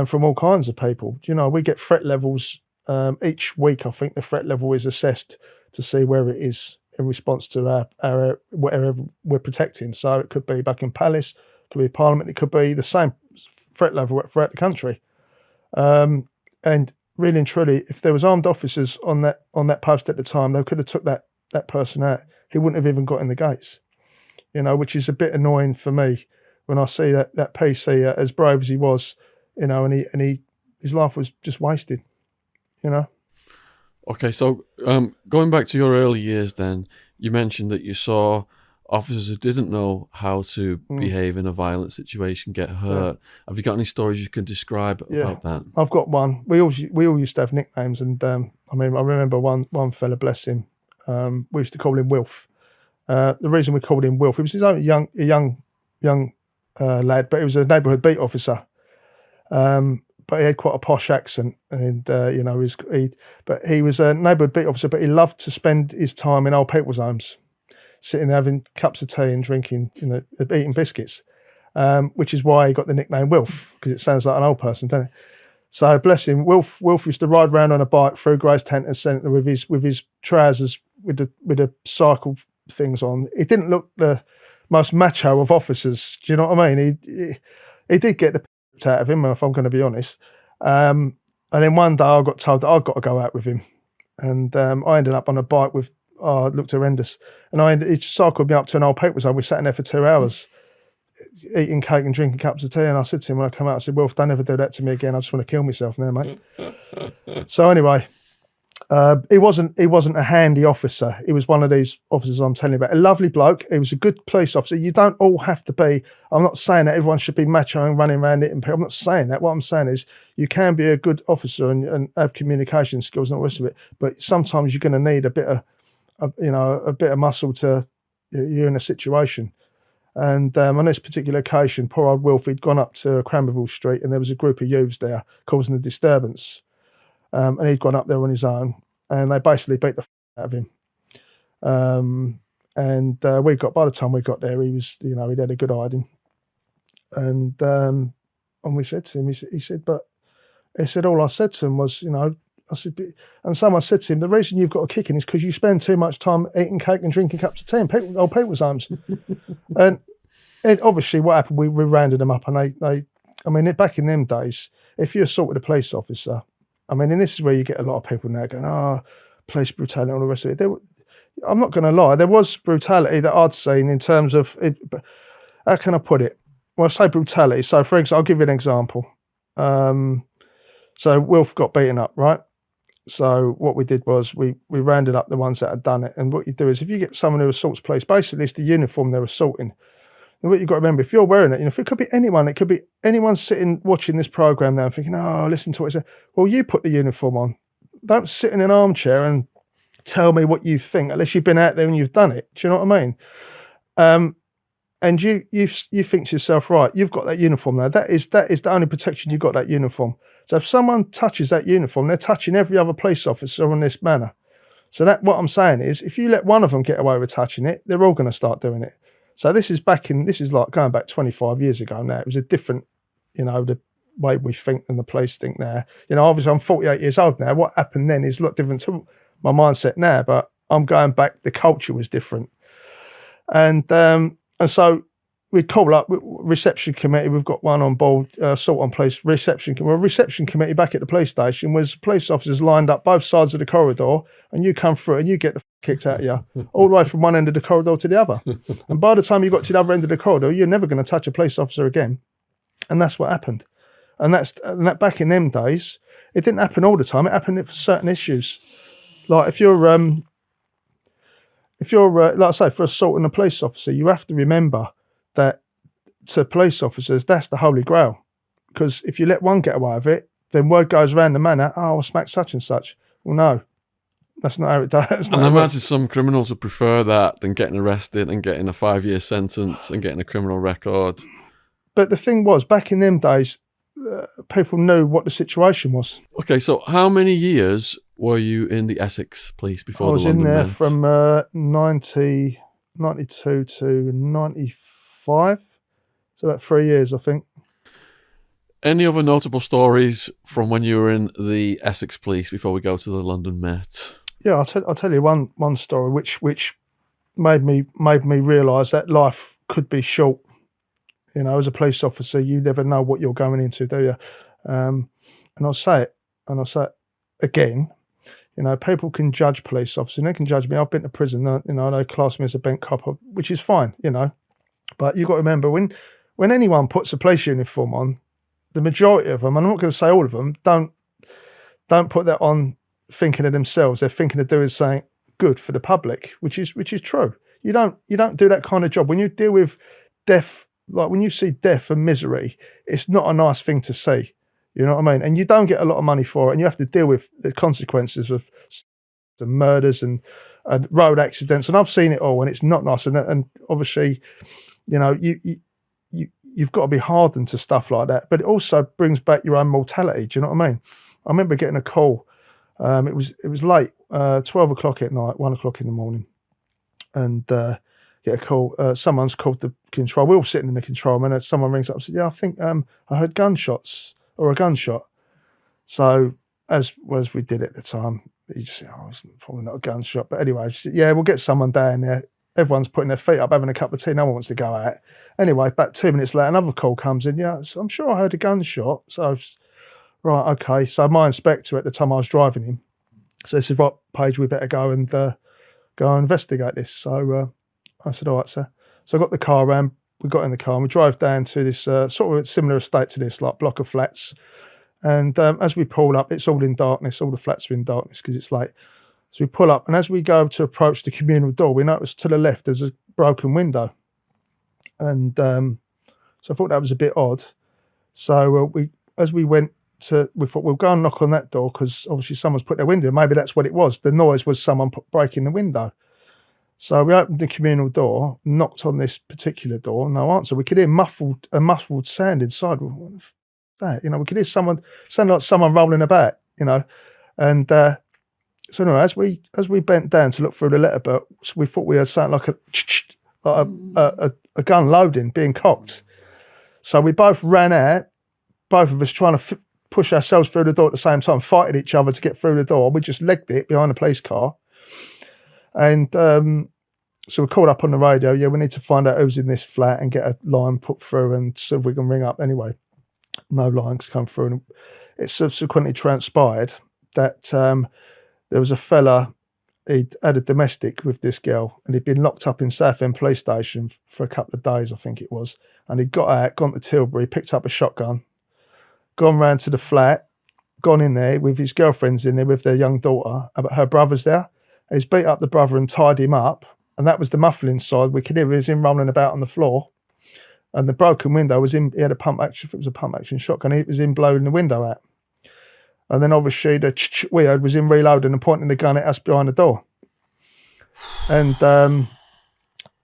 from all kinds of people. You know, we get threat levels each week. I think the threat level is assessed to see where it is in response to our whatever we're protecting. So it could be Buckingham Palace, it could be Parliament, it could be the same threat level throughout the country. And really and truly, if there was armed officers on that post at the time, they could have took that person out. He wouldn't have even got in the gates. You know, which is a bit annoying for me when I see that PC, as brave as he was, you know, and his life was just wasted, you know. Okay, so going back to your early years then, you mentioned that you saw officers who didn't know how to behave in a violent situation get hurt. Yeah. Have you got any stories you can describe about that? I've got one. We all used to have nicknames, and I mean, I remember one fella, bless him, we used to call him Wilf. The reason we called him Wilf, he was his own young lad, but he was a neighbourhood beat officer. but he had quite a posh accent, and but he was a neighbourhood beat officer, but he loved to spend his time in old people's homes, sitting there having cups of tea and drinking, eating biscuits, which is why he got the nickname Wilf, because it sounds like an old person, doesn't it? So bless him, Wilf used to ride around on a bike through Gray's Tenton Centre with his trousers with the cycle things on. He didn't look the most macho of officers. Do you know what I mean? He did get the piss out of him, if I'm going to be honest. And then one day I got told that I'd got to go out with him, and I ended up on a bike with. Oh, it looked horrendous, and he cycled me up to an old people's home. We sat in there for 2 hours, eating cake and drinking cups of tea. And I said to him when I come out, I said, "Wilf, don't ever do that to me again. I just want to kill myself now, mate." So anyway. He wasn't a handy officer. He was one of these officers I'm telling you about. A lovely bloke. He was a good police officer. You don't all have to be. I'm not saying that everyone should be macho and running around hitting people. I'm not saying that. What I'm saying is you can be a good officer and have communication skills and all the rest of it. But sometimes you're going to need a bit of muscle to. You're in a situation. And on this particular occasion, poor old Wilf, he'd gone up to Cranberville Street, and there was a group of youths there causing a disturbance. And he'd gone up there on his own, and they basically beat the out of him. By the time we got there, he was, he'd had a good hiding. And we said to him, he said, all I said to him was, I said, and someone said to him, the reason you've got a kicking is because you spend too much time eating cake and drinking cups of tea in old people's homes. And obviously what happened, we rounded them up, and back in them days, if you assaulted a police officer, and this is where you get a lot of people now going, police brutality and all the rest of it. I'm not going to lie, there was brutality that I'd seen in terms of, how can I put it? Well, I say brutality. So, for example, I'll give you an example. So Wilf got beaten up, right? So what we did was we rounded up the ones that had done it. And what you do is if you get someone who assaults police, basically it's the uniform they're assaulting. And what you've got to remember, if you're wearing it, if it could be anyone, it could be anyone sitting watching this program now and thinking, listen to what it says. Well, you put the uniform on. Don't sit in an armchair and tell me what you think unless you've been out there and you've done it. Do you know what I mean? And you think to yourself, right, you've got that uniform now. That is the only protection you've got, that uniform. So if someone touches that uniform, they're touching every other police officer in this manner. So that what I'm saying is, if you let one of them get away with touching it, they're all going to start doing it. So this is like going back 25 years ago now. It was a different, the way we think than the police think now. Obviously I'm 48 years old now. What happened then is a lot different to my mindset now, but I'm going back, the culture was different. And so we'd call up reception committee. We've got one on board, assault on police reception committee back at the police station was police officers lined up both sides of the corridor, and you come through and you get the kicked out of you all the way from one end of the corridor to the other. And by the time you got to the other end of the corridor, you're never going to touch a police officer again. And that's what happened. And that back in them days, it didn't happen all the time. It happened for certain issues. Like if you're like I say, for assaulting a police officer, you have to remember that to police officers, that's the holy grail. Because if you let one get away with it, then word goes around the manor, I smacked such and such. Well, no, that's not how it does. And I imagine some criminals would prefer that than getting arrested and getting a 5-year sentence and getting a criminal record. But the thing was, back in them days, people knew what the situation was. Okay, so how many years were you in the Essex Police before the London I was in there Met? from 92 to 95. So about 3 years, I think. Any other notable stories from when you were in the Essex Police before we go to the London Met? Yeah, I'll tell you one story which made me realise that life could be short. As a police officer, you never know what you're going into, do you? And I'll say it again. People can judge police officers, and they can judge me. I've been to prison. They class me as a bent cop, which is fine. But you've got to remember when anyone puts a police uniform on, the majority of them, and I'm not going to say all of them, don't put that on thinking of themselves. They're thinking of doing something good for the public, which is true. You don't do that kind of job when you deal with death. Like when you see death and misery, it's not a nice thing to see. You know what I mean? And you don't get a lot of money for it, and you have to deal with the consequences of the murders and road accidents. And I've seen it all, and it's not nice. And obviously, you you've got to be hardened to stuff like that. But it also brings back your own mortality. Do you know what I mean? I remember getting a call. It was late, 12 o'clock at night, 1 o'clock in the morning, and get a call. Someone's called the control. We're all sitting in the control room, and someone rings up and said, "Yeah, I think I heard gunshots or a gunshot." So as we did at the time, you just said, "Oh, it's probably not a gunshot." But anyway, she said, "Yeah, we'll get someone down there." Everyone's putting their feet up, having a cup of tea. No one wants to go out. Anyway, about 2 minutes later, another call comes in. "Yeah, so I'm sure I heard a gunshot." So I was, right, okay. So my inspector at the time, I was driving him. So he said, "Right, Page, we better go and investigate this." So I said, "All right, sir." So I got the car around. We got in the car and we drove down to this sort of a similar estate to this, like block of flats. And as we pulled up, it's all in darkness. All the flats are in darkness because it's late. So we pull up, and as we go to approach the communal door, we notice to the left there's a broken window. And so I thought that was a bit odd. So we thought we'll go and knock on that door because obviously someone's put their window in. Maybe that's what it was. The noise was someone breaking the window. So we opened the communal door, knocked on this particular door, no answer. We could hear a muffled sound inside. What the f*** is that? You know, we could hear sounded like someone rolling about, you know. And so anyway, as we bent down to look through the letterbox, we thought we heard something like a gun loading, being cocked. So we both ran out, both of us trying to push ourselves through the door at the same time, fighting each other to get through the door. We just legged it behind a police car. And so we called up on the radio. Yeah, we need to find out who's in this flat and get a line put through and see if we can ring up. Anyway, no lines come through. And it subsequently transpired that there was a fella, he'd had a domestic with this girl and he'd been locked up in Southend Police Station for a couple of days, I think it was. And he'd got out, gone to Tilbury, picked up a shotgun, gone round to the flat, gone in there with his girlfriends in there with their young daughter, but her brother's there. He's beat up the brother and tied him up, and that was the muffle inside. We could hear him rolling about on the floor, and the broken window was in. He had a pump action. If it was a pump action shotgun, it was in blowing the window out. And then obviously the we heard was him reloading and pointing the gun at us behind the door. And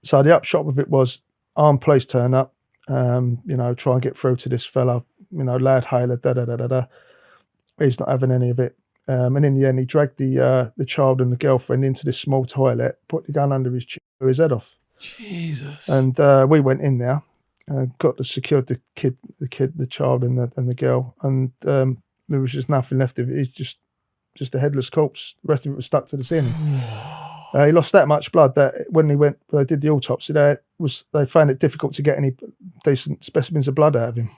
so the upshot of it was armed police turn up, you know, try and get through to this fella, you know, loud hailer, da. He's not having any of it. And in the end, he dragged the child and the girlfriend into this small toilet, put the gun under his chin, blew his head off. Jesus. And we went in there, secured the child and the girl, and there was just nothing left of it. He's just a headless corpse. The rest of it was stuck to the ceiling. He lost that much blood that when they did the autopsy, they found it difficult to get any decent specimens of blood out of him.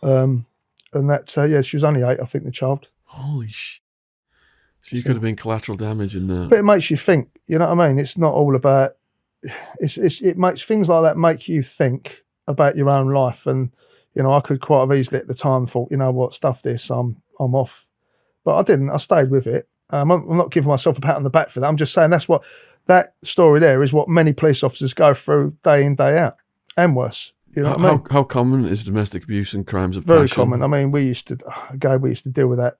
And that's she was only 8, I think, the child. Holy shit. So you could have been collateral damage in there. But it makes you think, you know what I mean? It's not all about, it makes things like that make you think about your own life. And, you know, I could quite have easily at the time thought, you know what, stuff this, I'm off. But I didn't, I stayed with it. I'm not giving myself a pat on the back for that. I'm just saying that story there is what many police officers go through day in, day out, and worse. You know what I mean? How common is domestic abuse and crimes of Very passion? common. I mean, we used to deal with that.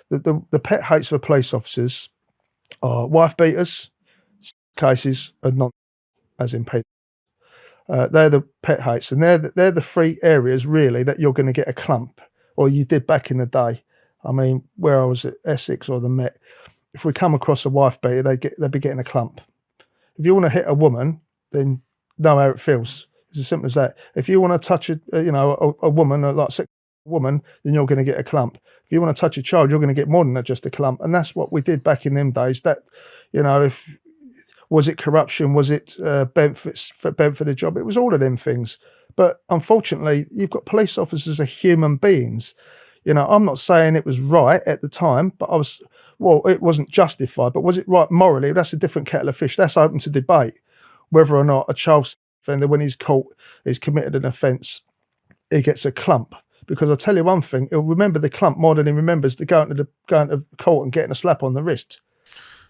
The pet hates for police officers are wife beaters, cases, and not as in people. They're the pet hates, and they're the 3 areas really that you're going to get a clump, or you did back in the day. I mean, where I was at Essex or the Met, if we come across a wife beater, they'd be getting a clump. If you want to hit a woman, then know how it feels. It's as simple as that. If you want to touch a woman, like a woman, then you're going to get a clump. If you want to touch a child, you're going to get more than just a clump. And that's what we did back in them days. That, you know, was it corruption? Was it bent for the job? It was all of them things. But unfortunately, you've got police officers are human beings. You know, I'm not saying it was right at the time, but it wasn't justified. But was it right morally? That's a different kettle of fish. That's open to debate, whether or not a child offender, when he's caught, he's committed an offence, he gets a clump. Because I'll tell you one thing, he'll remember the clump more than he remembers going to court and getting a slap on the wrist.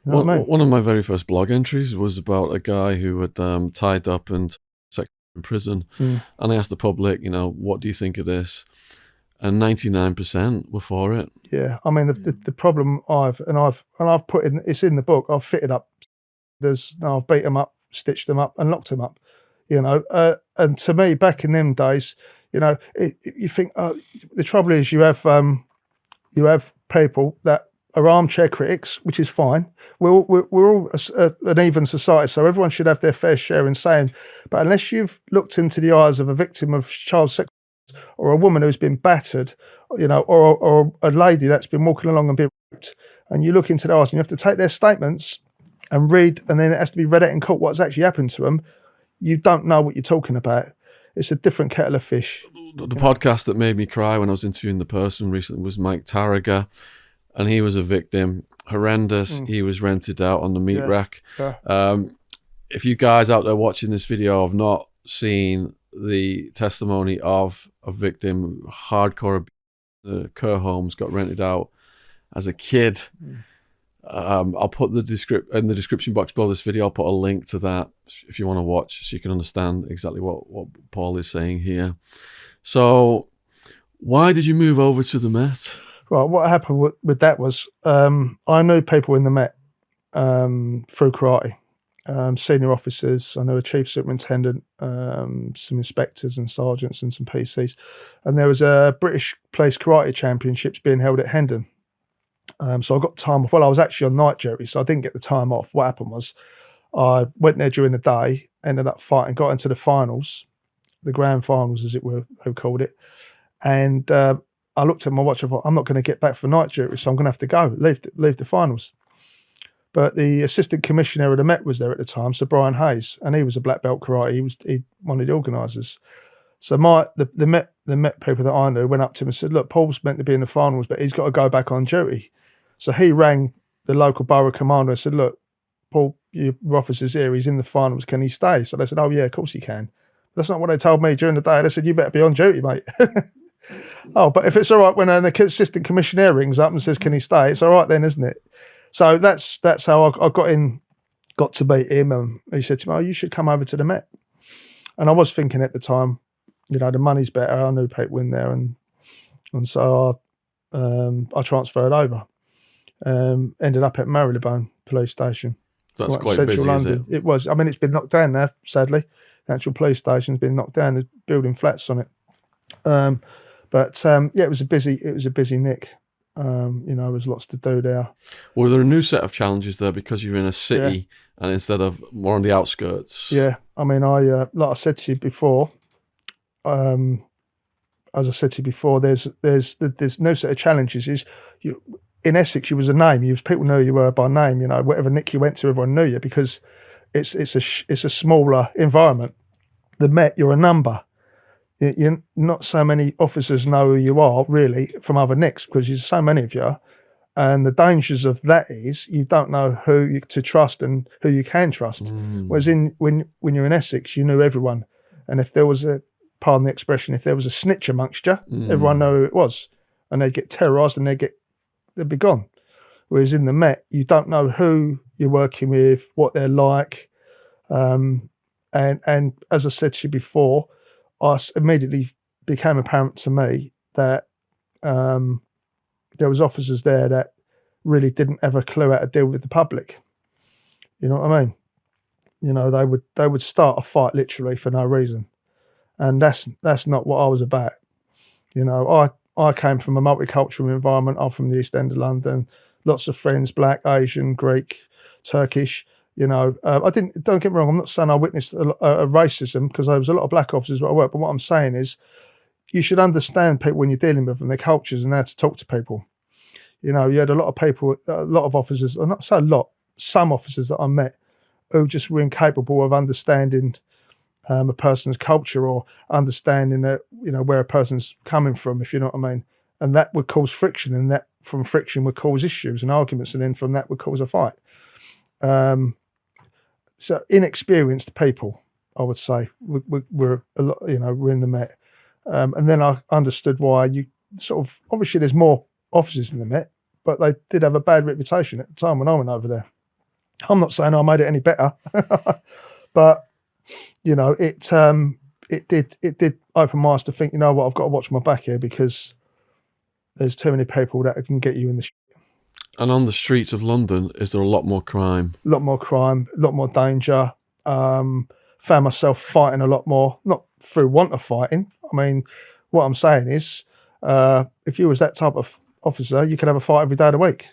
You know what I mean? One of my very first blog entries was about a guy who had tied up and sex in prison. And I asked the public, you know, what do you think of this? And 99% were for it. Yeah, I mean the problem I've put in, it's in the book. I've fitted up. I've beat them up, stitched them up, and locked them up. you know. And to me, back in them days, you know, you think the trouble is you have people that are armchair critics, which is fine. We're all an even society, so everyone should have their fair share in saying. But unless you've looked into the eyes of a victim of child sex or a woman who's been battered, you know, or a lady that's been walking along and been raped, and you look into their eyes and you have to take their statements and read, and then it has to be read out in court what's actually happened to them, you don't know what you're talking about. It's a different kettle of fish. The podcast that made me cry when I was interviewing the person recently was Mike Tarraga, and he was a victim. Horrendous. He was rented out on the meat rack. Yeah. If you guys out there watching this video have not seen the testimony of a victim, hardcore care homes, got rented out as a kid. I'll put in the description box below this video. I'll put a link to that if you want to watch, so you can understand exactly what Paul is saying here. So, why did you move over to the Met? Right, what happened with that was I knew people in the Met through karate, senior officers. I knew a chief superintendent, some inspectors and sergeants and some PCs. And there was a British Police Karate Championships being held at Hendon. So I got time off. Well, I was actually on night duty, so I didn't get the time off. What happened was I went there during the day, ended up fighting, got into the finals, the grand finals as it were, they called it. And I looked at my watch and thought, I'm not going to get back for night duty, so I'm going to have to go, leave the finals. But the assistant commissioner of the Met was there at the time, Sir Brian Hayes, and he was a black belt karate. He was one of the organisers. So the Met people that I knew went up to him and said, look, Paul's meant to be in the finals, but he's got to go back on duty. So he rang the local borough commander and said, look, Paul, your officer's here, he's in the finals, can he stay? So they said, oh yeah, of course he can. That's not what they told me during the day. They said, you better be on duty, mate. Oh, but if it's all right when an assistant commissioner rings up and says, can he stay? It's all right then, isn't it? So that's how I got to meet him, and he said to me, oh, you should come over to the Met. And I was thinking at the time, you know, the money's better. I knew people in there, and so I transferred over. Ended up at Marylebone Police Station. That's quite busy, London. It was. I mean, it's been knocked down now, sadly. The actual police station's been knocked down. They're building flats on it. Yeah, it was a busy nick. You know, there was lots to do there. Were there a new set of challenges there because you're in a city and instead of more on the outskirts? Yeah, I mean, like I said to you before, there's no set of challenges. In Essex, you was a name. People knew you were by name. You know, whatever nick you went to, everyone knew you because it's a smaller environment. The Met, you're a number. You're not so many officers know who you are really from other nicks because there's so many of you, and the dangers of that is you don't know who to trust and who you can trust. Whereas when you're in Essex, you knew everyone, and if there was pardon the expression, if there was a snitch amongst you, everyone knew who it was, and they'd get terrorised and they'd be gone. Whereas in the Met, you don't know who you're working with, what they're like, and as I said to you before, immediately became apparent to me that there was officers there that really didn't have a clue how to deal with the public. You know what I mean? You know, they would start a fight literally for no reason, and that's not what I was about. You know, I came from a multicultural environment. I'm from the East End of London. Lots of friends, black, Asian, Greek, Turkish. You know, don't get me wrong, I'm not saying I witnessed a racism because there was a lot of black officers where I worked, but what I'm saying is you should understand people when you're dealing with them, their cultures and how to talk to people. You know, you had a lot of officers, or not so a lot, some officers that I met who just were incapable of understanding a person's culture or understanding where a person's coming from, if you know what I mean. And that would cause friction, and that from friction would cause issues and arguments, and then from that would cause a fight. So inexperienced people, I would say, we're a lot, we're in the Met. And then I understood why you sort of, obviously there's more officers in the Met, but they did have a bad reputation at the time when I went over there. I'm not saying I made it any better, but you know, it did open my eyes to think, you know what, I've got to watch my back here because there's too many people that can get you in the And on the streets of London, is there a lot more crime? A lot more crime, a lot more danger. found myself fighting a lot more, not through want of fighting. I mean, what I'm saying is, if you was that type of officer, you could have a fight every day of the week.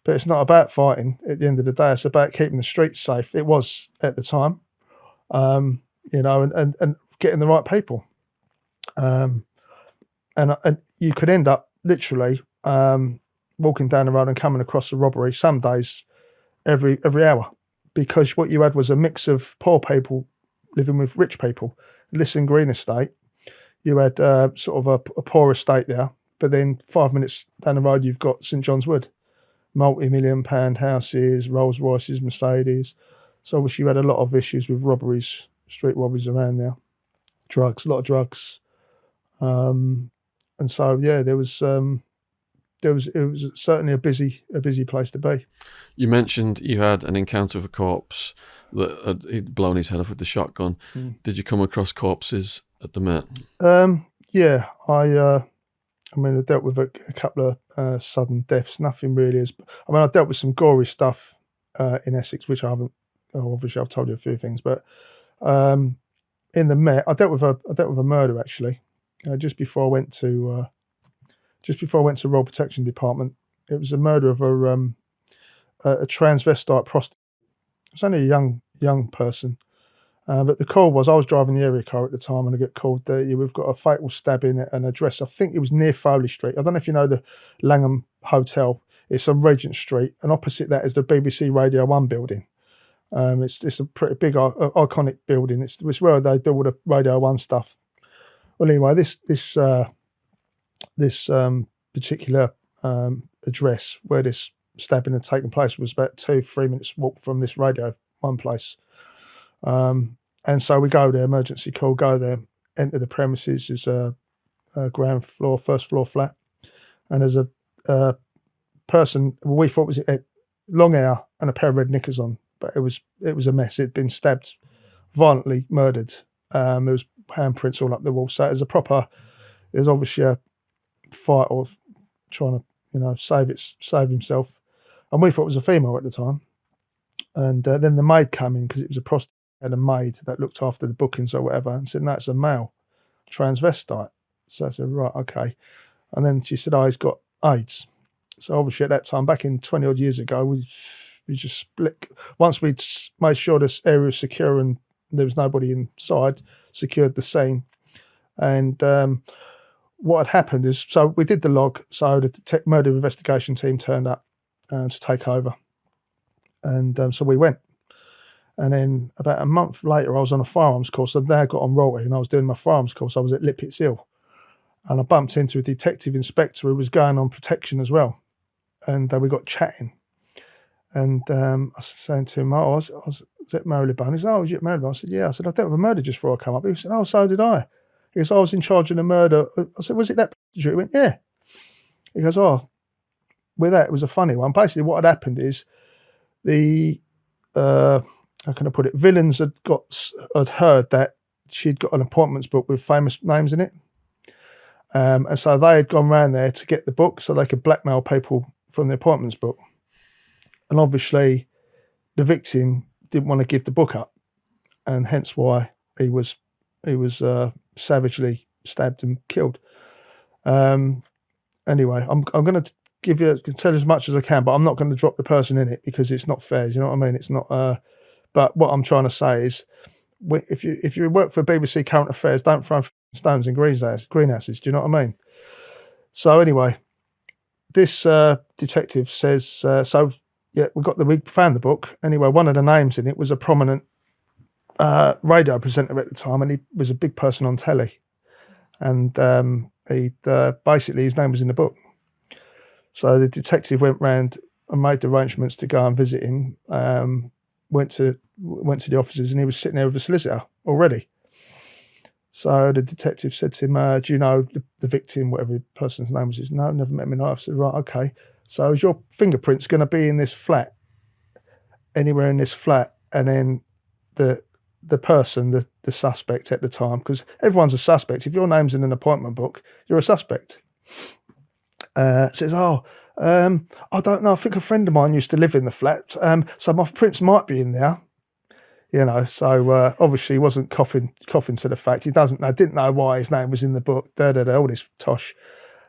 But it's not about fighting at the end of the day. It's about keeping the streets safe. It was at the time, you know, and getting the right people. And you could end up literally walking down the road and coming across a robbery some days every hour, because what you had was a mix of poor people living with rich people. Lisson Green estate, you had sort of a poor estate there, but then 5 minutes down the road you've got St John's Wood, multi-million-pound houses, Rolls Royces, Mercedes. So obviously you had a lot of issues with robberies, street robberies around there, drugs, a lot of drugs, and so yeah, it was certainly a busy place to be. You mentioned you had an encounter with a corpse that he'd blown his head off with the shotgun. Did you come across corpses at the Met? Yeah, I mean, I dealt with a couple of sudden deaths. Nothing really is. I mean, I dealt with some gory stuff in Essex, which I haven't. Oh, obviously, I've told you a few things, but in the Met, I dealt with a murder actually. Just before I went to Royal Protection Department. It was a murder of a transvestite prostitute. It was only a young person. But the call was, I was driving the area car at the time, and I get called that we've got a fatal stabbing at an address. I think it was near Foley Street. I don't know if you know the Langham Hotel. It's on Regent Street, and opposite that is the BBC Radio 1 building. It's a pretty big, iconic building. It's where they do all the Radio 1 stuff. Well, anyway, this particular address where this stabbing had taken place was about 2-3 minutes walk from this Radio 1 place. And so we go there, emergency call, go there, enter the premises. It's a first floor flat. And there's a person, we thought was long hair and a pair of red knickers on, but it was a mess. It'd been stabbed, violently murdered. There was handprints all up the wall. So there's obviously a fight or trying to, save himself. And we thought it was a female at the time. And then the maid came in, because it was a prostitute, had a maid that looked after the bookings or whatever, and said, no, it's a male transvestite. So I said, right, okay. And then she said, he's got AIDS. So obviously at that time, back in 20 odd years ago, we just split. Once we'd made sure this area was secure and there was nobody inside, secured the scene. And what had happened is, so we did the log, so the murder investigation team turned up to take over. And so we went. And then about a month later, I was on a firearms course. I'd now got on royalty, and I was doing my firearms course. I was at Lippit's Hill. And I bumped into a detective inspector who was going on protection as well. And we got chatting. And I was saying to him, I was at Marylebone. He said, was you at Marylebone? I said, yeah. I said, I dealt with a murder just before I come up. He said, so did I. He goes, I was in charge of the murder. I said, was it that prostitute? He went, yeah. He goes, with that, it was a funny one. Basically, what had happened is how can I put it? Villains had heard that she'd got an appointments book with famous names in it. And so they had gone round there to get the book so they could blackmail people from the appointments book. And obviously the victim didn't want to give the book up, and hence why he was savagely stabbed and killed. Anyway, I'm going to tell as much as I can, but I'm not going to drop the person in it because it's not fair. You know what I mean? It's not. But what I'm trying to say is, if you work for BBC Current Affairs, don't throw stones in greenhouses. Do you know what I mean? So anyway, this detective says, we found the book. Anyway, one of the names in it was a prominent radio presenter at the time, and he was a big person on telly. And basically his name was in the book. So the detective went round and made arrangements to go and visit him. Went to the offices, and he was sitting there with a solicitor already. So the detective said to him, do you know the victim, whatever the person's name was? He said, no, never met him in life. I said, right, okay. So is your fingerprints going to be in this flat, anywhere in this flat? And then the person, the suspect at the time, because everyone's a suspect. If your name's in an appointment book, you're a suspect. Says, I don't know. I think a friend of mine used to live in the flat. So my prints might be in there. You know, so obviously he wasn't coughing to the fact. He didn't know why his name was in the book. All this tosh.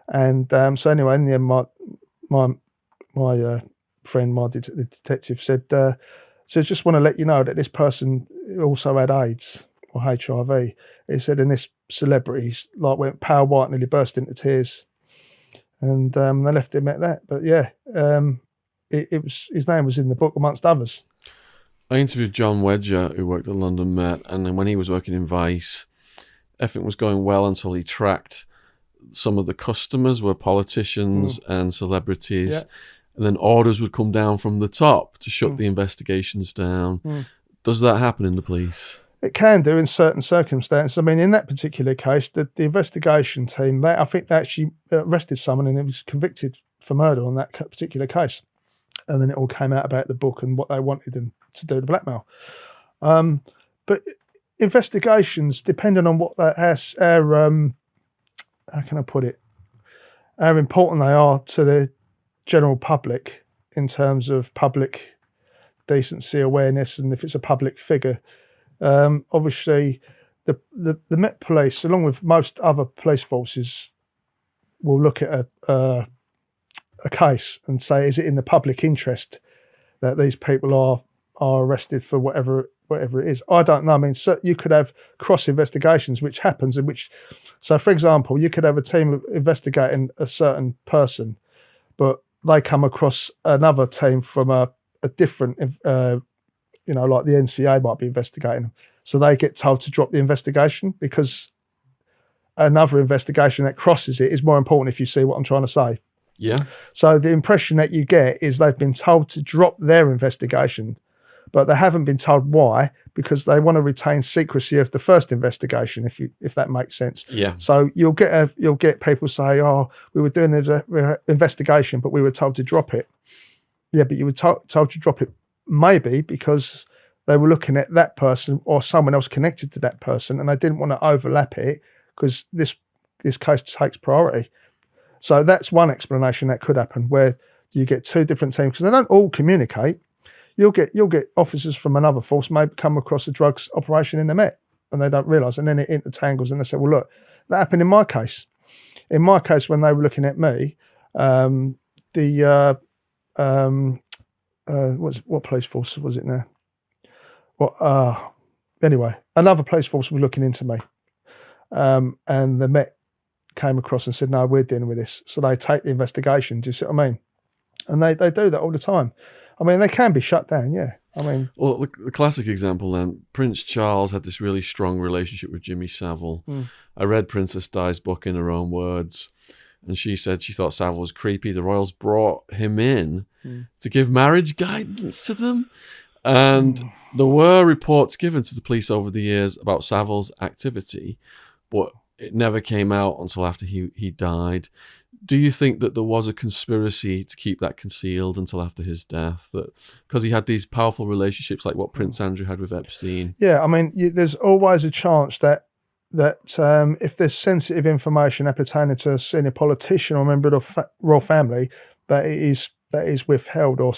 And so anyway, in the end, my friend, the detective said, so just want to let you know that this person also had AIDS or HIV. He said, and this celebrity's like went pale white, nearly burst into tears, and they left him at that. But yeah, it was, his name was in the book amongst others. I interviewed John Wedger, who worked at London Met, and then when he was working in Vice, everything was going well until he tracked some of the customers were politicians and celebrities. Yeah. And then orders would come down from the top to shut the investigations down. Does that happen in the police? It can do in certain circumstances. I mean, in that particular case, the investigation team, I think they actually arrested someone and he was convicted for murder on that particular case. And then it all came out about the book and what they wanted them to do, the blackmail. But investigations, depending on what how can I put it, how important they are to the general public in terms of public decency, awareness, and if it's a public figure. Obviously, the Met Police, along with most other police forces, will look at a case and say, is it in the public interest that these people are arrested for whatever it is? I don't know. I mean, so you could have cross investigations, which happens, in which, so for example, you could have a team investigating a certain person, but they come across another team from a different, like the NCA might be investigating them. So they get told to drop the investigation because another investigation that crosses it is more important, if you see what I'm trying to say. Yeah. So the impression that you get is they've been told to drop their investigation, but they haven't been told why, because they want to retain secrecy of the first investigation, if that makes sense. Yeah. So you'll get people say, "Oh, we were doing an investigation, but we were told to drop it." Yeah, but you were told to drop it maybe because they were looking at that person or someone else connected to that person, and they didn't want to overlap it because this case takes priority. So that's one explanation that could happen, where you get two different teams because they don't all communicate. You'll get officers from another force maybe come across a drugs operation in the Met and they don't realise, and then it intertangles and they say, well, look, that happened in my case. In my case, when they were looking at me, what police force was it now? Well, anyway, another police force was looking into me, and the Met came across and said, no, we're dealing with this. So they take the investigation. Do you see what I mean? And they do that all the time. I mean, they can be shut down, yeah. I mean... Well, the classic example then, Prince Charles had this really strong relationship with Jimmy Savile. I read Princess Di's book in her own words, and she said she thought Savile was creepy. The royals brought him in to give marriage guidance to them. And there were reports given to the police over the years about Savile's activity, but it never came out until after he died. Do you think that there was a conspiracy to keep that concealed until after his death? That because he had these powerful relationships like what Prince Andrew had with Epstein? Yeah, I mean, there's always a chance that if there's sensitive information appertaining to a senior politician or member of the royal family, that is withheld or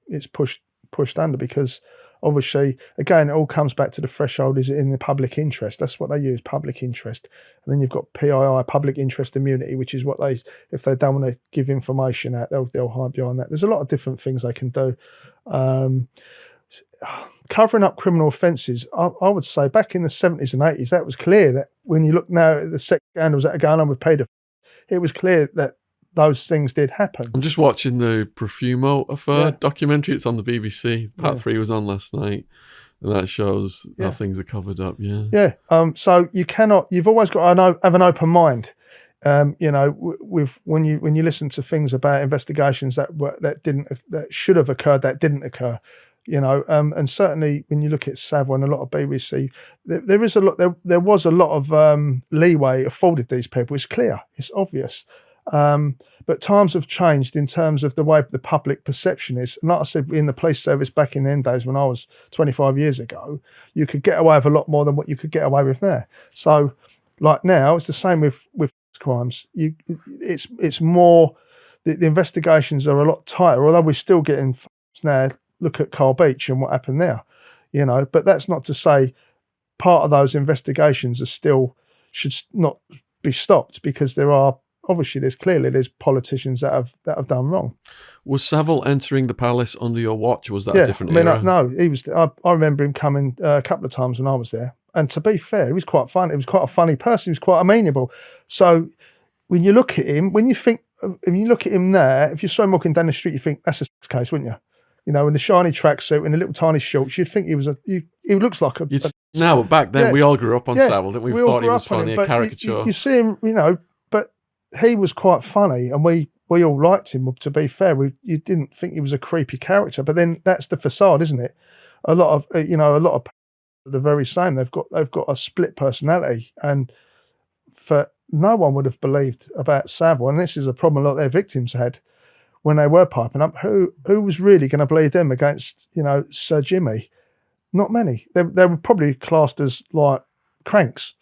it's pushed under, because obviously, again, it all comes back to the threshold, is it in the public interest? That's what they use, public interest. And then you've got PII, public interest immunity, which is what if they don't want to give information out, they'll hide behind that. There's a lot of different things they can do. Covering up criminal offences, I would say back in the 70s and 80s, that was clear that when you look now at the sex scandals that are going on with paedophiles, it was clear that those things did happen. I'm just watching the Profumo affair documentary. It's on the BBC. Part 3 was on last night, and that shows how things are covered up. Yeah. So you've always got to have an open mind. With when you listen to things about investigations that should have occurred that didn't occur. And certainly when you look at Savile and a lot of BBC, there was a lot of leeway afforded these people. It's clear, it's obvious. But times have changed in terms of the way the public perception is. And like I said, in the police service back in the end days when I was 25 years ago, you could get away with a lot more than what you could get away with now. So like now, it's the same with crimes. It's more, the investigations are a lot tighter, although we're still getting now, look at Carl Beach and what happened there. you know. But that's not to say part of those investigations should not be stopped, because there's clearly politicians that have done wrong. Was Savile entering the palace under your watch? Or was that a different era? No, he was. I remember him coming a couple of times when I was there. And to be fair, he was quite fun. He was quite a funny person. He was quite amenable. So when you look at him, when you look at him there, if you saw him walking down the street, you think that's a sex case, wouldn't you? You know, in the shiny tracksuit and the little tiny shorts, you'd think he looks like a. No, but back then we all grew up on Savile, didn't we? We thought he was funny, a caricature. You see him, you know, but he was quite funny, and we all liked him. To be fair, you didn't think he was a creepy character, but then that's the facade, isn't it? A lot of people are the very same. They've got a split personality, and for no one would have believed about Savile, and this is a problem a lot of their victims had when they were piping up. Who was really going to believe them against, you know, Sir Jimmy? Not many. They were probably classed as like cranks,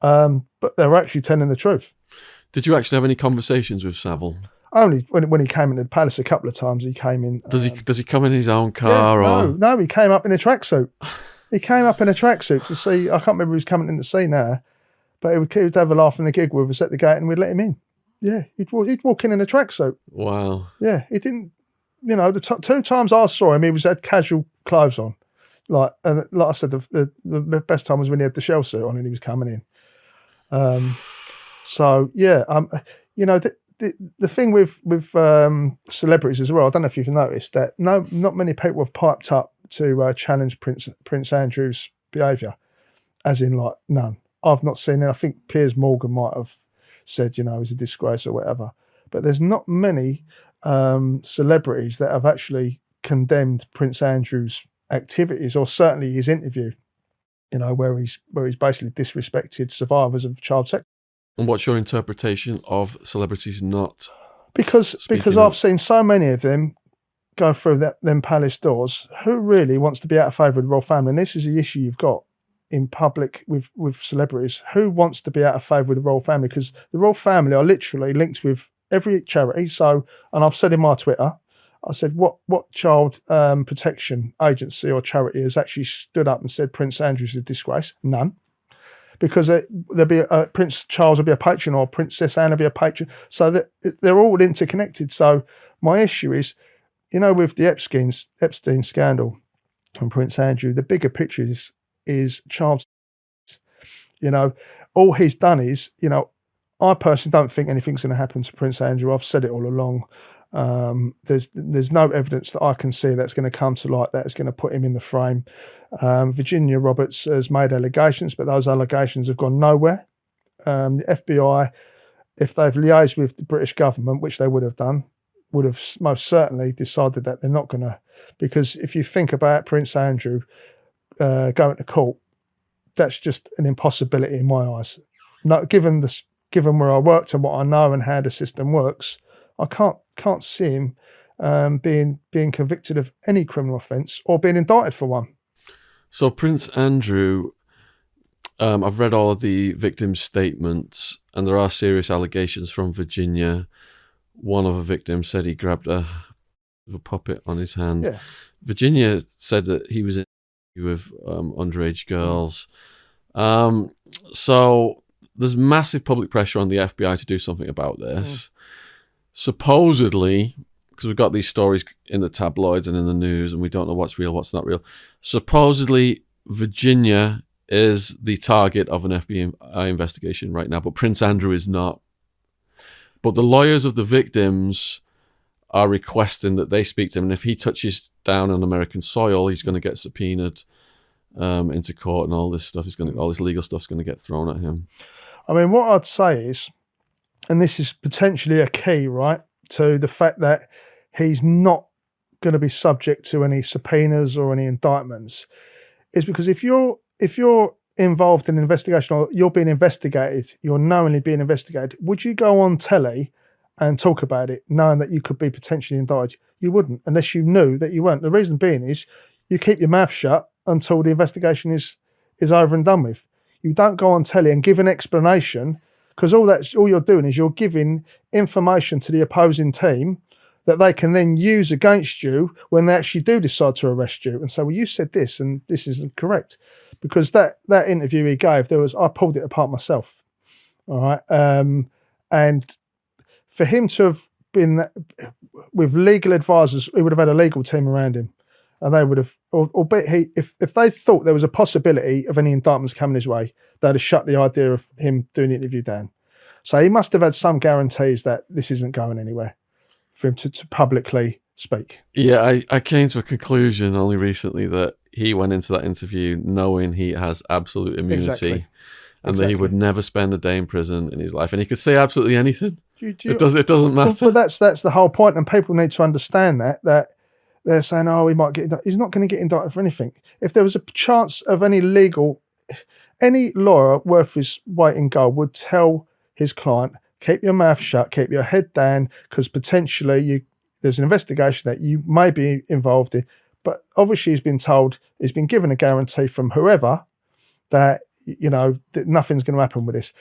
but they were actually telling the truth. Did you actually have any conversations with Savile? Only when he came into the palace a couple of times. He came in. Does he come in his own car? No, he came up in a tracksuit. He came up in a tracksuit to see. I can't remember who was coming in to see now, but he would have a laugh and a gig with us at the gate, and we'd let him in. Yeah, he'd walk in a tracksuit. Wow. Yeah, he didn't. You know, the two times I saw him, he had casual clothes on. Like I said, the best time was when he had the shell suit on and he was coming in. So yeah, you know, the thing with celebrities as well, I don't know if you've noticed that not many people have piped up to challenge Prince Andrew's behaviour, as in like none. I've not seen it. I think Piers Morgan might have said, you know, he's a disgrace or whatever, but there's not many celebrities that have actually condemned Prince Andrew's activities, or certainly his interview, you know, where he's basically disrespected survivors of child sex. And what's your interpretation of celebrities not? Because I've seen so many of them go through them palace doors. Who really wants to be out of favour with the royal family? And this is the issue you've got in public with celebrities. Who wants to be out of favour with the royal family? Because the royal family are literally linked with every charity. So, and I've said in my Twitter, I said, what child protection agency or charity has actually stood up and said Prince Andrew's a disgrace? None. Because there'll be Prince Charles will be a patron, or Princess Anne will be a patron. So that they're all interconnected. So my issue is, you know, with the Epstein scandal and Prince Andrew, the bigger picture is Charles. You know, all he's done is, you know, I personally don't think anything's going to happen to Prince Andrew. I've said it all along. There's no evidence that I can see that's going to come to light that is going to put him in the frame. Virginia Roberts has made allegations, but those allegations have gone nowhere. The FBI, if they've liaised with the British government, which they would have done, would have most certainly decided that they're not going to. Because if you think about Prince Andrew going to court, that's just an impossibility in my eyes. No, given where I worked and what I know and how the system works, I can't see him being convicted of any criminal offence or being indicted for one. So Prince Andrew, I've read all of the victims' statements, and there are serious allegations from Virginia. One of the victims said he grabbed a puppet on his hand. Yeah. Virginia said that he was in with underage girls. So there's massive public pressure on the FBI to do something about this. Supposedly, because we've got these stories in the tabloids and in the news, and we don't know what's real, what's not real. Supposedly, Virginia is the target of an FBI investigation right now, but Prince Andrew is not. But the lawyers of the victims are requesting that they speak to him, and if he touches down on American soil, he's going to get subpoenaed into court, and all this stuff all this legal stuff's going to get thrown at him. I mean, what I'd say is, and this is potentially a key, right, to the fact that he's not going to be subject to any subpoenas or any indictments, is because if you're involved in an investigation, or you're being investigated, you're knowingly being investigated, would you go on telly and talk about it knowing that you could be potentially indicted? You wouldn't, unless you knew that you weren't. The reason being is you keep your mouth shut until the investigation is over and done with. You don't go on telly and give an explanation, because all you're doing is you're giving information to the opposing team that they can then use against you when they actually do decide to arrest you and say, well, you said this and this isn't correct. Because that interview he gave, I pulled it apart myself. All right. And for him to have been with legal advisors, he would have had a legal team around him. And they would have, if they thought there was a possibility of any indictments coming his way, they'd have shut the idea of him doing the interview down. So he must have had some guarantees that this isn't going anywhere for him to publicly speak. Yeah, I came to a conclusion only recently that he went into that interview knowing he has absolute immunity. Exactly. And that he would never spend a day in prison in his life, and he could say absolutely anything. It doesn't matter. But that's the whole point, and people need to understand that they're saying, "Oh, he might get indicted." He's not going to get indicted for anything. If there was a chance of any lawyer worth his weight in gold would tell his client, "Keep your mouth shut, keep your head down, because potentially there's an investigation that you may be involved in." But obviously, he's been given a guarantee from whoever that. That nothing's going to happen with this.